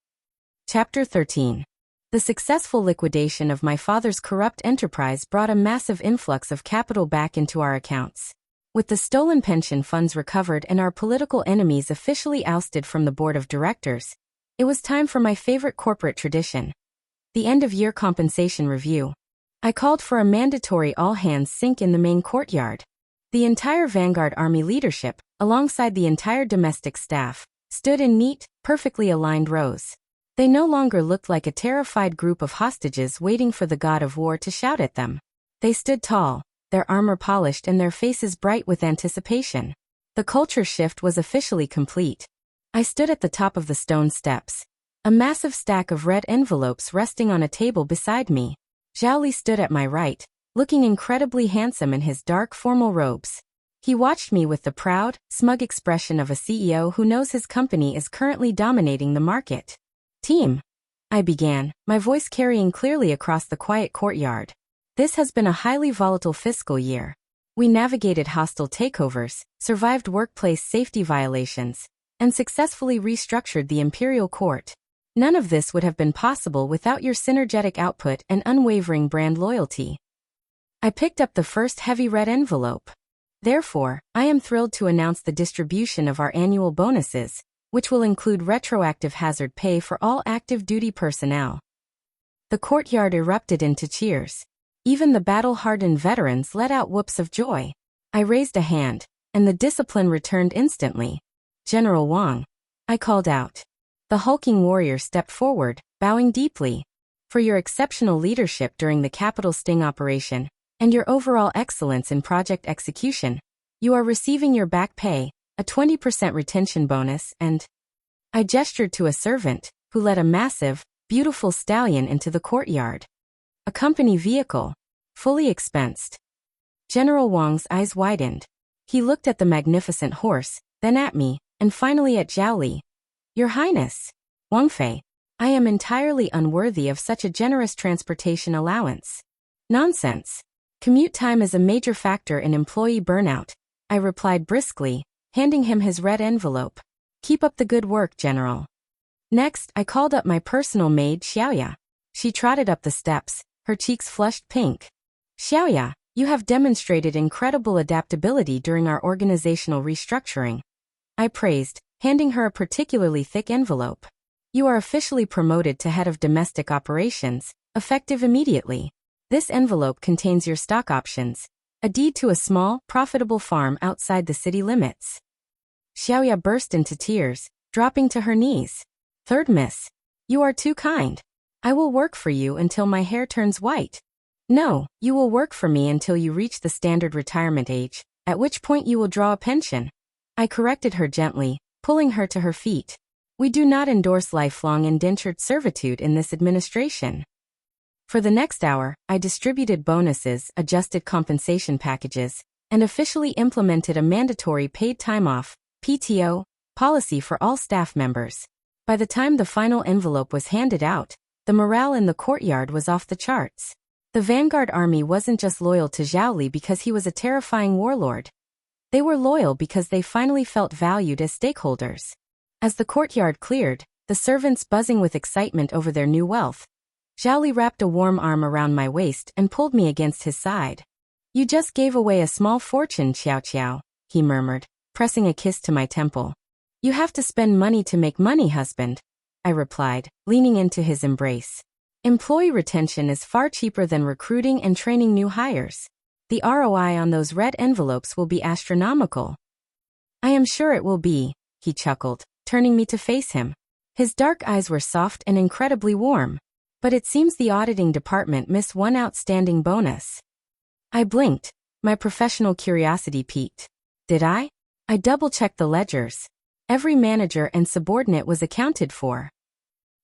Chapter 13. The successful liquidation of my father's corrupt enterprise brought a massive influx of capital back into our accounts. With the stolen pension funds recovered and our political enemies officially ousted from the board of directors, it was time for my favorite corporate tradition, the end-of-year compensation review. I called for a mandatory all-hands sink in the main courtyard. The entire Vanguard Army leadership, alongside the entire domestic staff, stood in neat, perfectly aligned rows. They no longer looked like a terrified group of hostages waiting for the god of war to shout at them. They stood tall, their armor polished and their faces bright with anticipation. The culture shift was officially complete. I stood at the top of the stone steps, a massive stack of red envelopes resting on a table beside me. Zhao Li stood at my right, looking incredibly handsome in his dark formal robes. He watched me with the proud, smug expression of a CEO who knows his company is currently dominating the market. Team, I began, my voice carrying clearly across the quiet courtyard. This has been a highly volatile fiscal year. We navigated hostile takeovers, survived workplace safety violations, and successfully restructured the imperial court. None of this would have been possible without your synergetic output and unwavering brand loyalty. I picked up the first heavy red envelope. Therefore, I am thrilled to announce the distribution of our annual bonuses, which will include retroactive hazard pay for all active duty personnel. The courtyard erupted into cheers. Even the battle-hardened veterans let out whoops of joy. I raised a hand, and the discipline returned instantly. General Wang, I called out. The hulking warrior stepped forward, bowing deeply. For your exceptional leadership during the capital sting operation, and your overall excellence in project execution, you are receiving your back pay, a 20% retention bonus, and... I gestured to a servant, who led a massive, beautiful stallion into the courtyard. A company vehicle, fully expensed. General Wang's eyes widened. He looked at the magnificent horse, then at me, and finally at Zhao Li. Your Highness, Wang Fei, I am entirely unworthy of such a generous transportation allowance. Nonsense. Commute time is a major factor in employee burnout, I replied briskly, handing him his red envelope. Keep up the good work, General. Next, I called up my personal maid, Xiaoya. She trotted up the steps, her cheeks flushed pink. Xiaoya, you have demonstrated incredible adaptability during our organizational restructuring, I praised, handing her a particularly thick envelope. You are officially promoted to head of domestic operations, effective immediately. This envelope contains your stock options, a deed to a small, profitable farm outside the city limits. Xiaoya burst into tears, dropping to her knees. "Third miss. You are too kind. I will work for you until my hair turns white." "No, you will work for me until you reach the standard retirement age, at which point you will draw a pension." I corrected her gently, pulling her to her feet. "We do not endorse lifelong indentured servitude in this administration." For the next hour, I distributed bonuses, adjusted compensation packages, and officially implemented a mandatory paid time off, PTO, policy for all staff members. By the time the final envelope was handed out, the morale in the courtyard was off the charts. The Vanguard army wasn't just loyal to Zhao Li because he was a terrifying warlord. They were loyal because they finally felt valued as stakeholders. As the courtyard cleared, the servants buzzing with excitement over their new wealth, Zhao Li wrapped a warm arm around my waist and pulled me against his side. "You just gave away a small fortune, Qiaoqiao," he murmured, pressing a kiss to my temple. "You have to spend money to make money, husband," I replied, leaning into his embrace. "Employee retention is far cheaper than recruiting and training new hires. The ROI on those red envelopes will be astronomical." "I am sure it will be," he chuckled, turning me to face him. His dark eyes were soft and incredibly warm. "But it seems the auditing department missed one outstanding bonus." I blinked, my professional curiosity piqued. Did I? I double-checked the ledgers. Every manager and subordinate was accounted for.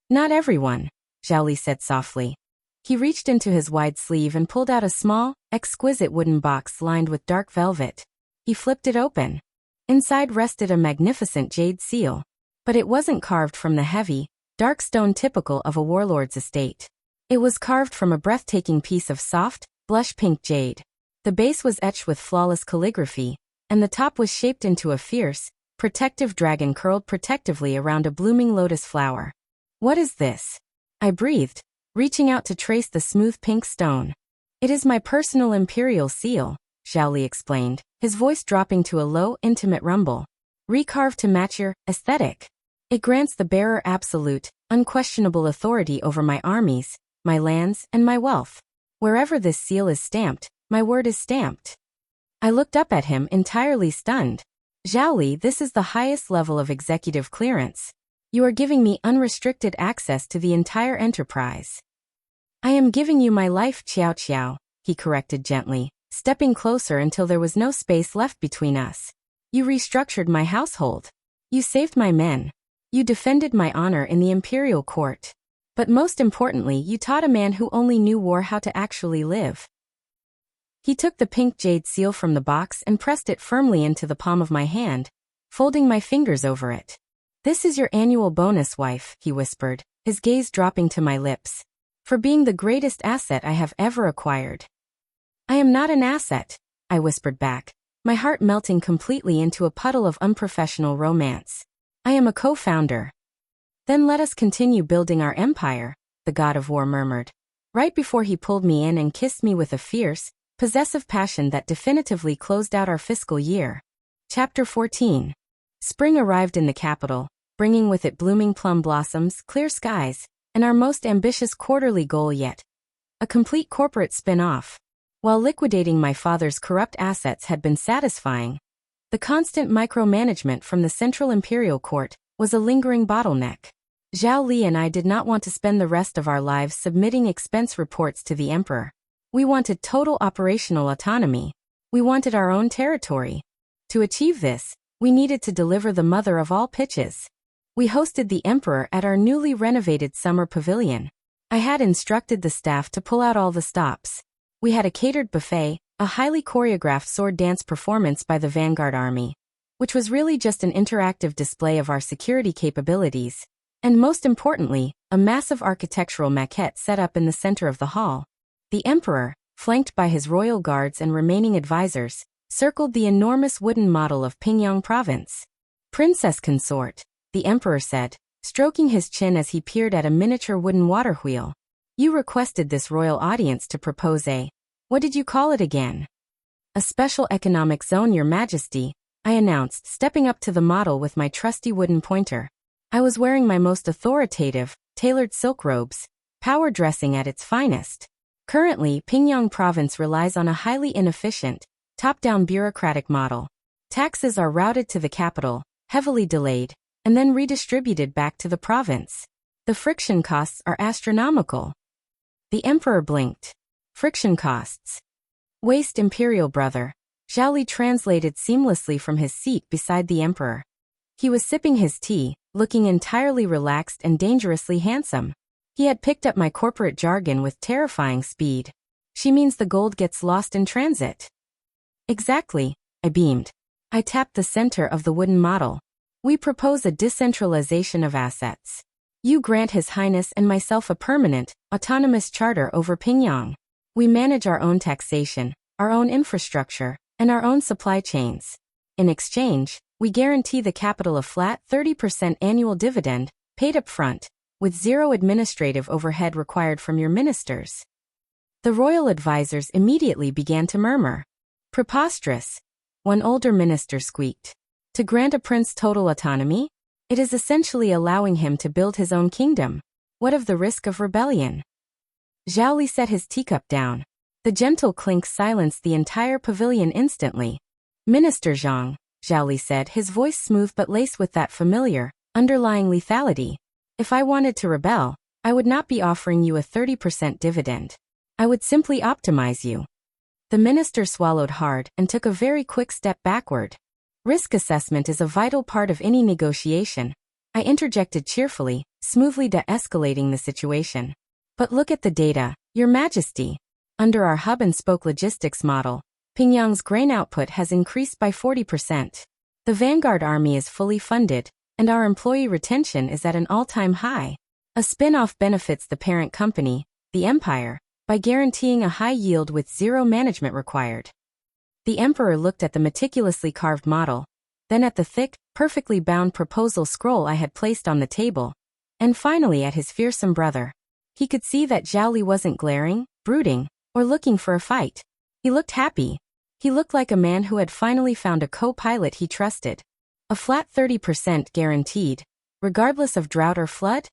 "Not everyone," Zhao Li said softly. He reached into his wide sleeve and pulled out a small, exquisite wooden box lined with dark velvet. He flipped it open. Inside rested a magnificent jade seal. But it wasn't carved from the heavy, dark stone typical of a warlord's estate. It was carved from a breathtaking piece of soft, blush-pink jade. The base was etched with flawless calligraphy, and the top was shaped into a fierce, protective dragon curled protectively around a blooming lotus flower. "What is this?" I breathed, reaching out to trace the smooth pink stone. "It is my personal imperial seal," Zhao Li explained, his voice dropping to a low, intimate rumble. "Recarved to match your aesthetic. It grants the bearer absolute, unquestionable authority over my armies, my lands, and my wealth. Wherever this seal is stamped, my word is stamped." I looked up at him, entirely stunned. "Zhao Li, this is the highest level of executive clearance. You are giving me unrestricted access to the entire enterprise." "I am giving you my life, Qiaoqiao," he corrected gently, stepping closer until there was no space left between us. "You restructured my household. You saved my men. You defended my honor in the imperial court. But most importantly, you taught a man who only knew war how to actually live." He took the pink jade seal from the box and pressed it firmly into the palm of my hand, folding my fingers over it. "This is your annual bonus, wife," he whispered, his gaze dropping to my lips. "For being the greatest asset I have ever acquired." "I am not an asset," I whispered back, my heart melting completely into a puddle of unprofessional romance. "I am a co-founder." "Then let us continue building our empire," the god of war murmured, right before he pulled me in and kissed me with a fierce, possessive passion that definitively closed out our fiscal year. Chapter 14. Spring arrived in the capital, bringing with it blooming plum blossoms, clear skies, and our most ambitious quarterly goal yet: a complete corporate spin-off. While liquidating my father's corrupt assets had been satisfying, the constant micromanagement from the Central Imperial Court was a lingering bottleneck. Zhao Li and I did not want to spend the rest of our lives submitting expense reports to the emperor. We wanted total operational autonomy. We wanted our own territory. To achieve this, we needed to deliver the mother of all pitches. We hosted the emperor at our newly renovated summer pavilion. I had instructed the staff to pull out all the stops. We had a catered buffet, a highly choreographed sword dance performance by the Vanguard Army, which was really just an interactive display of our security capabilities, and most importantly, a massive architectural maquette set up in the center of the hall. The emperor, flanked by his royal guards and remaining advisors, circled the enormous wooden model of Pingyang province. "Princess Consort," the emperor said, stroking his chin as he peered at a miniature wooden water wheel. "You requested this royal audience to propose what did you call it again?" "A special economic zone, Your Majesty," I announced, stepping up to the model with my trusty wooden pointer. I was wearing my most authoritative, tailored silk robes, power dressing at its finest. Currently, Pingyang province relies on a highly inefficient, top-down bureaucratic model. Taxes are routed to the capital, heavily delayed, and then redistributed back to the province. The friction costs are astronomical. The emperor blinked. Friction costs. Waste imperial brother. Zhao Li translated seamlessly from his seat beside the emperor. He was sipping his tea, looking entirely relaxed and dangerously handsome. He had picked up my corporate jargon with terrifying speed. She means the gold gets lost in transit. Exactly, I beamed. I tapped the center of the wooden model. We propose a decentralization of assets. You grant His Highness and myself a permanent, autonomous charter over Pingyang. We manage our own taxation, our own infrastructure, and our own supply chains. In exchange, we guarantee the capital a flat 30% annual dividend, paid up front, with zero administrative overhead required from your ministers. The royal advisors immediately began to murmur. Preposterous, one older minister squeaked. To grant a prince total autonomy? It is essentially allowing him to build his own kingdom. What of the risk of rebellion? Zhao Li set his teacup down. The gentle clink silenced the entire pavilion instantly. Minister Zhang, Zhao Li said, his voice smooth but laced with that familiar, underlying lethality. If I wanted to rebel, I would not be offering you a 30% dividend. I would simply optimize you. The minister swallowed hard and took a very quick step backward. Risk assessment is a vital part of any negotiation. I interjected cheerfully, smoothly de-escalating the situation. But look at the data, Your Majesty. Under our hub-and-spoke logistics model, Pingyang's grain output has increased by 40%. The Vanguard Army is fully funded, and our employee retention is at an all-time high. A spin-off benefits the parent company, the Empire, by guaranteeing a high yield with zero management required. The emperor looked at the meticulously carved model, then at the thick, perfectly bound proposal scroll I had placed on the table, and finally at his fearsome brother. He could see that Zhao Li wasn't glaring, brooding, or looking for a fight. He looked happy. He looked like a man who had finally found a co-pilot he trusted. A flat 30% guaranteed, regardless of drought or flood?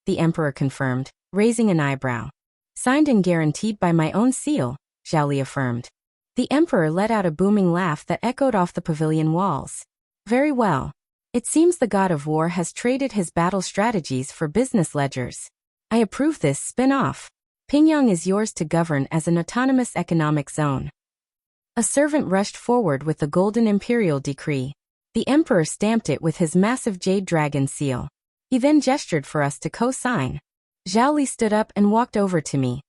The emperor confirmed, raising an eyebrow. Signed and guaranteed by my own seal, Zhao Li affirmed. The emperor let out a booming laugh that echoed off the pavilion walls. Very well. It seems the god of war has traded his battle strategies for business ledgers. I approve this spin-off. Pingyang is yours to govern as an autonomous economic zone. A servant rushed forward with the golden imperial decree. The emperor stamped it with his massive jade dragon seal. He then gestured for us to co-sign. Zhao Li stood up and walked over to me.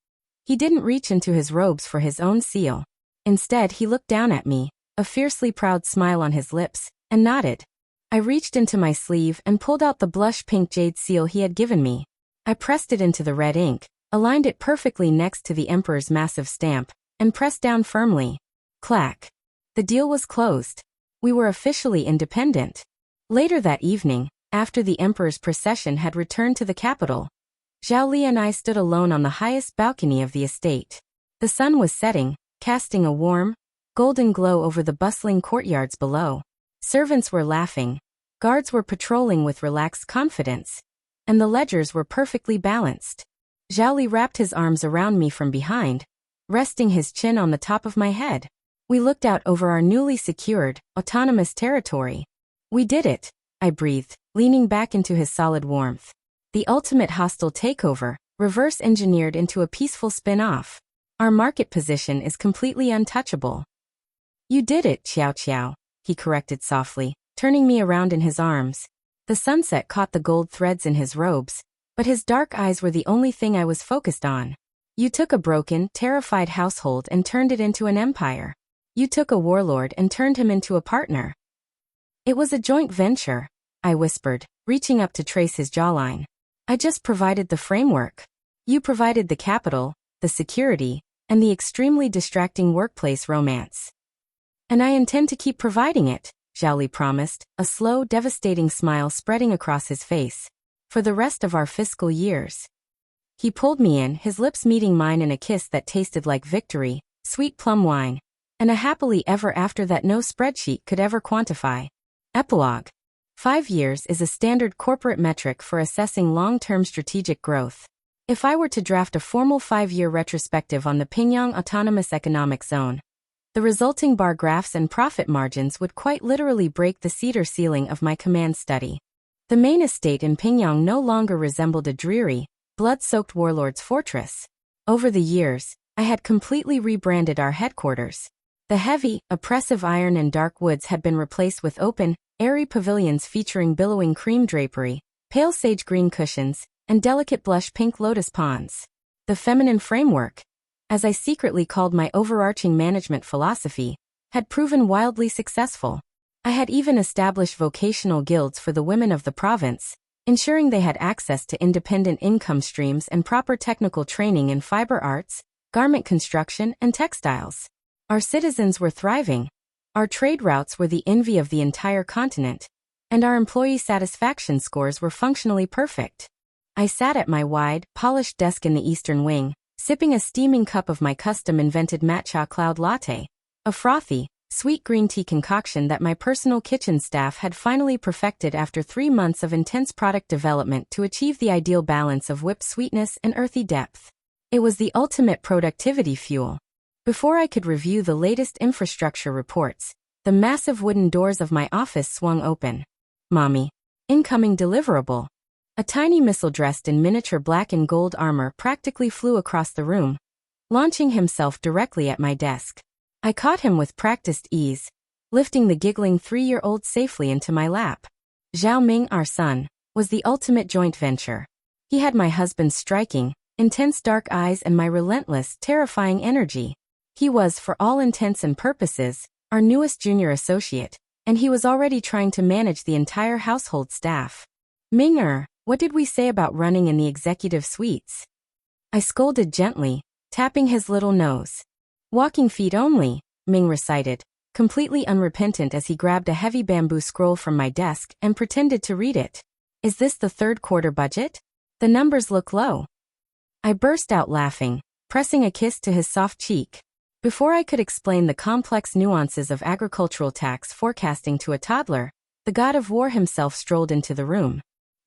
He didn't reach into his robes for his own seal. Instead, he looked down at me, a fiercely proud smile on his lips, and nodded. I reached into my sleeve and pulled out the blush-pink jade seal he had given me. I pressed it into the red ink, aligned it perfectly next to the emperor's massive stamp, and pressed down firmly. Clack. The deal was closed. We were officially independent. Later that evening, after the emperor's procession had returned to the capital, Zhao Li and I stood alone on the highest balcony of the estate. The sun was setting, casting a warm, golden glow over the bustling courtyards below. Servants were laughing, guards were patrolling with relaxed confidence, and the ledgers were perfectly balanced. Zhao Li wrapped his arms around me from behind, resting his chin on the top of my head. We looked out over our newly secured, autonomous territory. We did it, I breathed, leaning back into his solid warmth. The ultimate hostile takeover, reverse-engineered into a peaceful spin-off. Our market position is completely untouchable. You did it, Qiaoqiao, he corrected softly, turning me around in his arms. The sunset caught the gold threads in his robes, but his dark eyes were the only thing I was focused on. You took a broken, terrified household and turned it into an empire. You took a warlord and turned him into a partner. It was a joint venture, I whispered, reaching up to trace his jawline. I just provided the framework. You provided the capital, the security, and the extremely distracting workplace romance. And I intend to keep providing it, Zhao Li promised, a slow, devastating smile spreading across his face. For the rest of our fiscal years. He pulled me in, his lips meeting mine in a kiss that tasted like victory, sweet plum wine, and a happily ever after that no spreadsheet could ever quantify. Epilogue. 5 years is a standard corporate metric for assessing long-term strategic growth. If I were to draft a formal 5-year retrospective on the Pingyang Autonomous Economic Zone, the resulting bar graphs and profit margins would quite literally break the cedar ceiling of my command study. The main estate in Pingyang no longer resembled a dreary, blood-soaked warlord's fortress. Over the years, I had completely rebranded our headquarters. The heavy, oppressive iron and dark woods had been replaced with open, airy pavilions featuring billowing cream drapery, pale sage green cushions, and delicate blush pink lotus ponds. The feminine framework, as I secretly called my overarching management philosophy, had proven wildly successful. I had even established vocational guilds for the women of the province, ensuring they had access to independent income streams and proper technical training in fiber arts, garment construction, and textiles. Our citizens were thriving. Our trade routes were the envy of the entire continent, and our employee satisfaction scores were functionally perfect. I sat at my wide, polished desk in the eastern wing, sipping a steaming cup of my custom-invented matcha cloud latte, a frothy, sweet green tea concoction that my personal kitchen staff had finally perfected after 3 months of intense product development to achieve the ideal balance of whipped sweetness and earthy depth. It was the ultimate productivity fuel. Before I could review the latest infrastructure reports, the massive wooden doors of my office swung open. Mommy. Incoming deliverable. A tiny missile dressed in miniature black and gold armor practically flew across the room, launching himself directly at my desk. I caught him with practiced ease, lifting the giggling 3-year-old safely into my lap. Zhao Ming, our son, was the ultimate joint venture. He had my husband's striking, intense dark eyes and my relentless, terrifying energy. He was, for all intents and purposes, our newest junior associate, and he was already trying to manage the entire household staff. Ming, what did we say about running in the executive suites? I scolded gently, tapping his little nose. Walking feet only, Ming recited, completely unrepentant as he grabbed a heavy bamboo scroll from my desk and pretended to read it. Is this the third quarter budget? The numbers look low. I burst out laughing, pressing a kiss to his soft cheek. Before I could explain the complex nuances of agricultural tax forecasting to a toddler, the god of war himself strolled into the room.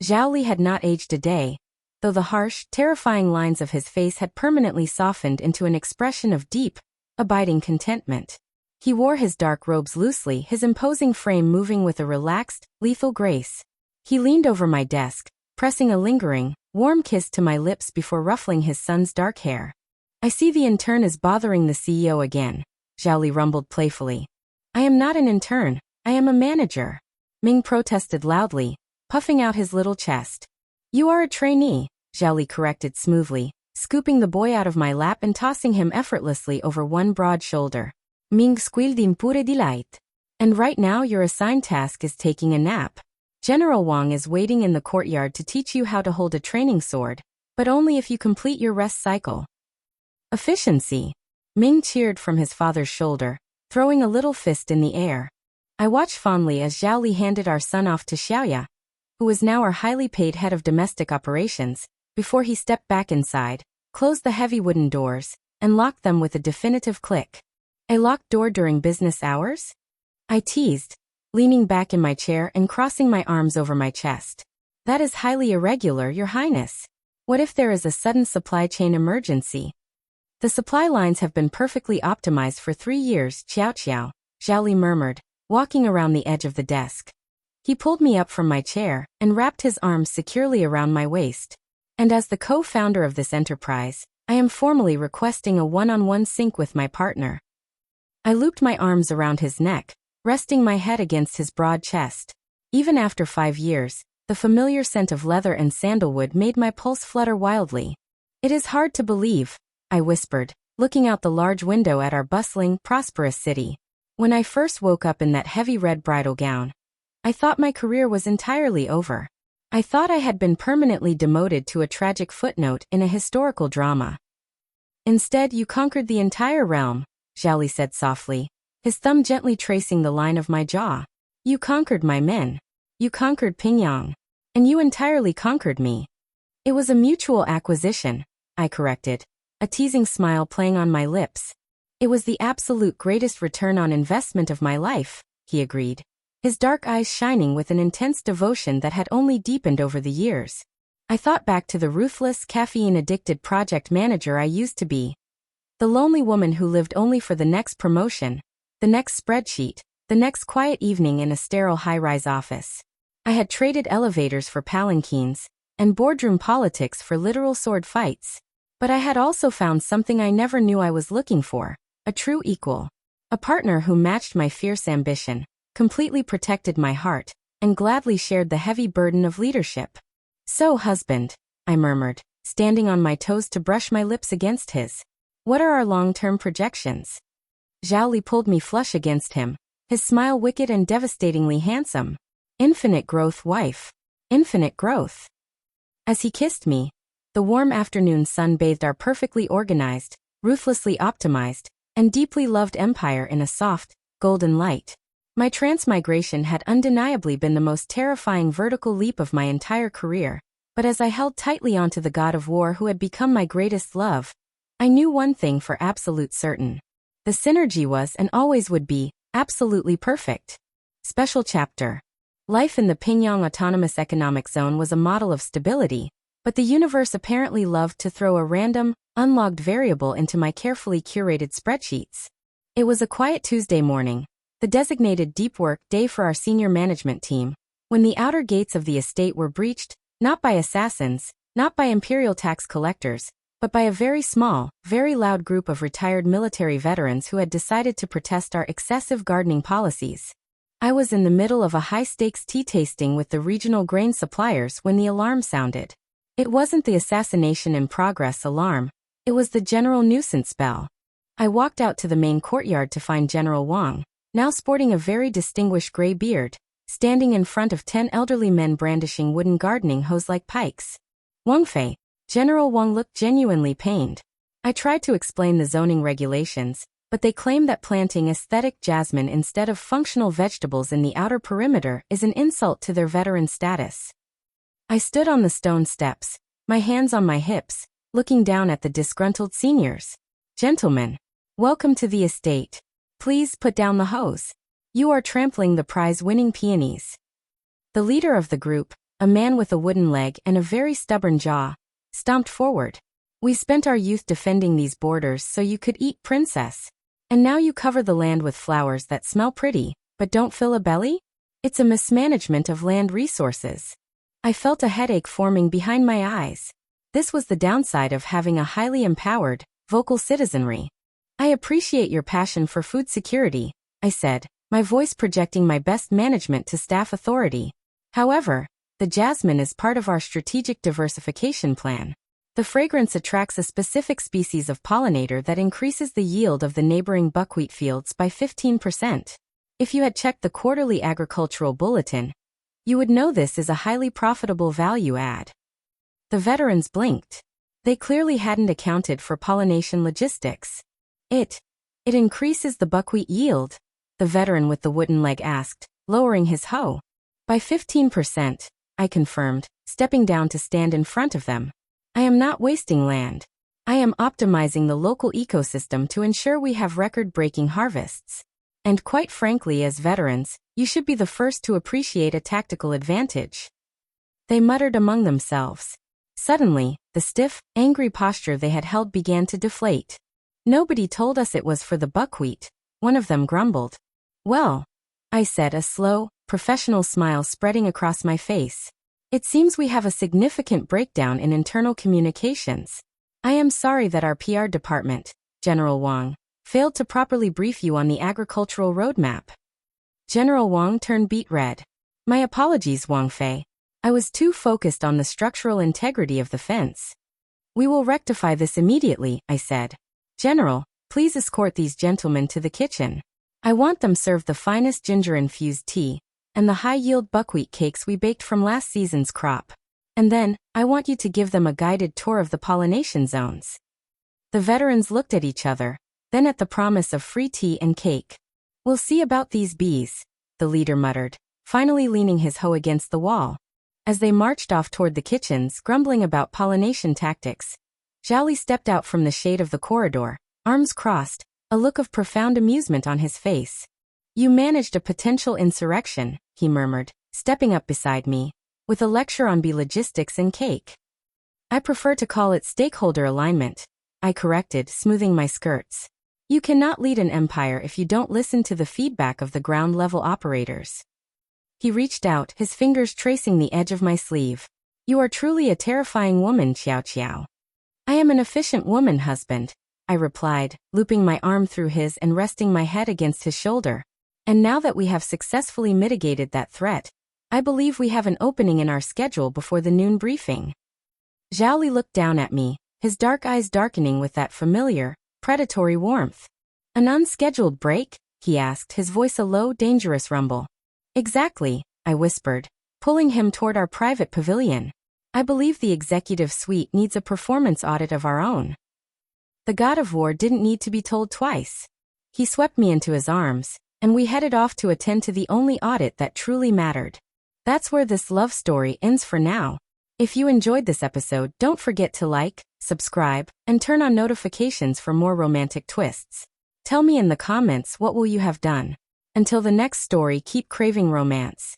Zhao Li had not aged a day, though the harsh, terrifying lines of his face had permanently softened into an expression of deep, abiding contentment. He wore his dark robes loosely, his imposing frame moving with a relaxed, lethal grace. He leaned over my desk, pressing a lingering, warm kiss to my lips before ruffling his son's dark hair. I see the intern is bothering the CEO again, Zhao Li rumbled playfully. I am not an intern, I am a manager. Ming protested loudly, puffing out his little chest. You are a trainee, Zhao Li corrected smoothly, scooping the boy out of my lap and tossing him effortlessly over one broad shoulder. Ming squealed in pure delight. And right now your assigned task is taking a nap. General Wang is waiting in the courtyard to teach you how to hold a training sword, but only if you complete your rest cycle. Efficiency. Ming cheered from his father's shoulder, throwing a little fist in the air. I watched fondly as Zhao Li handed our son off to Xiaoya, who was now our highly paid head of domestic operations, before he stepped back inside, closed the heavy wooden doors, and locked them with a definitive click. A locked door during business hours? I teased, leaning back in my chair and crossing my arms over my chest. That is highly irregular, Your Highness. What if there is a sudden supply chain emergency? The supply lines have been perfectly optimized for 3 years, Qiaoqiao, Zhao Li murmured, walking around the edge of the desk. He pulled me up from my chair and wrapped his arms securely around my waist. And as the co-founder of this enterprise, I am formally requesting a one-on-one sync with my partner. I looped my arms around his neck, resting my head against his broad chest. Even after 5 years, the familiar scent of leather and sandalwood made my pulse flutter wildly. It is hard to believe, I whispered, looking out the large window at our bustling, prosperous city. When I first woke up in that heavy red bridal gown, I thought my career was entirely over. I thought I had been permanently demoted to a tragic footnote in a historical drama. Instead, you conquered the entire realm, Zhao Li said softly, his thumb gently tracing the line of my jaw. You conquered my men. You conquered Pingyang. And you entirely conquered me. It was a mutual acquisition, I corrected, a teasing smile playing on my lips. It was the absolute greatest return on investment of my life, he agreed, his dark eyes shining with an intense devotion that had only deepened over the years. I thought back to the ruthless, caffeine-addicted project manager I used to be. The lonely woman who lived only for the next promotion, the next spreadsheet, the next quiet evening in a sterile high-rise office. I had traded elevators for palanquins, and boardroom politics for literal sword fights. But I had also found something I never knew I was looking for, a true equal. A partner who matched my fierce ambition, completely protected my heart, and gladly shared the heavy burden of leadership. "So, husband," I murmured, standing on my toes to brush my lips against his. "What are our long-term projections?" Zhao Li pulled me flush against him, his smile wicked and devastatingly handsome. "Infinite growth, wife. Infinite growth." As he kissed me, the warm afternoon sun bathed our perfectly organized, ruthlessly optimized, and deeply loved empire in a soft, golden light. My transmigration had undeniably been the most terrifying vertical leap of my entire career, but as I held tightly onto the god of war who had become my greatest love, I knew one thing for absolute certain. The synergy was and always would be absolutely perfect. Special chapter. Life in the Pingyang Autonomous Economic Zone was a model of stability, but the universe apparently loved to throw a random, unlogged variable into my carefully curated spreadsheets. It was a quiet Tuesday morning, the designated deep work day for our senior management team, when the outer gates of the estate were breached, not by assassins, not by imperial tax collectors, but by a very small, very loud group of retired military veterans who had decided to protest our excessive gardening policies. I was in the middle of a high-stakes tea tasting with the regional grain suppliers when the alarm sounded. It wasn't the assassination in progress alarm, it was the general nuisance bell. I walked out to the main courtyard to find General Wang, now sporting a very distinguished gray beard, standing in front of 10 elderly men brandishing wooden gardening hoes like pikes. "Wang Fei." General Wang looked genuinely pained. I tried to explain the zoning regulations, but they claim that planting aesthetic jasmine instead of functional vegetables in the outer perimeter is an insult to their veteran status. I stood on the stone steps, my hands on my hips, looking down at the disgruntled seniors. "Gentlemen, welcome to the estate. Please put down the hose. You are trampling the prize-winning peonies." The leader of the group, a man with a wooden leg and a very stubborn jaw, stomped forward. "We spent our youth defending these borders so you could eat, princess. And now you cover the land with flowers that smell pretty, but don't fill a belly? It's a mismanagement of land resources." I felt a headache forming behind my eyes. This was the downside of having a highly empowered, vocal citizenry. "I appreciate your passion for food security," I said, my voice projecting my best management to staff authority. "However, the jasmine is part of our strategic diversification plan. The fragrance attracts a specific species of pollinator that increases the yield of the neighboring buckwheat fields by 15%. If you had checked the quarterly agricultural bulletin, you would know this is a highly profitable value add." The veterans blinked. They clearly hadn't accounted for pollination logistics. It increases the buckwheat yield?" the veteran with the wooden leg asked, lowering his hoe. "By 15%, I confirmed, stepping down to stand in front of them. "I am not wasting land. I am optimizing the local ecosystem to ensure we have record-breaking harvests. And quite frankly, as veterans, you should be the first to appreciate a tactical advantage." They muttered among themselves. Suddenly, the stiff, angry posture they had held began to deflate. "Nobody told us it was for the buckwheat," one of them grumbled. "Well," I said, a slow, professional smile spreading across my face. "It seems we have a significant breakdown in internal communications. I am sorry that our PR department, General Wang, failed to properly brief you on the agricultural roadmap." General Wang turned beet red. "My apologies, Wang Fei. I was too focused on the structural integrity of the fence." "We will rectify this immediately," I said. "General, please escort these gentlemen to the kitchen. I want them served the finest ginger-infused tea and the high-yield buckwheat cakes we baked from last season's crop. And then, I want you to give them a guided tour of the pollination zones." The veterans looked at each other, then at the promise of free tea and cake. "We'll see about these bees," the leader muttered, finally leaning his hoe against the wall. As they marched off toward the kitchens, grumbling about pollination tactics, Zhao Li stepped out from the shade of the corridor, arms crossed, a look of profound amusement on his face. "You managed a potential insurrection," he murmured, stepping up beside me, "with a lecture on bee logistics and cake." "I prefer to call it stakeholder alignment," I corrected, smoothing my skirts. "You cannot lead an empire if you don't listen to the feedback of the ground-level operators." He reached out, his fingers tracing the edge of my sleeve. You are truly a terrifying woman, Qiaoqiao. I am an efficient woman, husband, I replied, looping my arm through his and resting my head against his shoulder. And now that we have successfully mitigated that threat, I believe we have an opening in our schedule before the noon briefing. Zhao Li looked down at me, his dark eyes darkening with that familiar, predatory warmth. An unscheduled break? He asked, his voice a low, dangerous rumble. Exactly, I whispered, pulling him toward our private pavilion. I believe the executive suite needs a performance audit of our own. The god of war didn't need to be told twice. He swept me into his arms, and we headed off to attend to the only audit that truly mattered. That's where this love story ends for now. If you enjoyed this episode, don't forget to like, subscribe, and turn on notifications for more romantic twists. Tell me in the comments what will you have done. Until the next story, keep craving romance.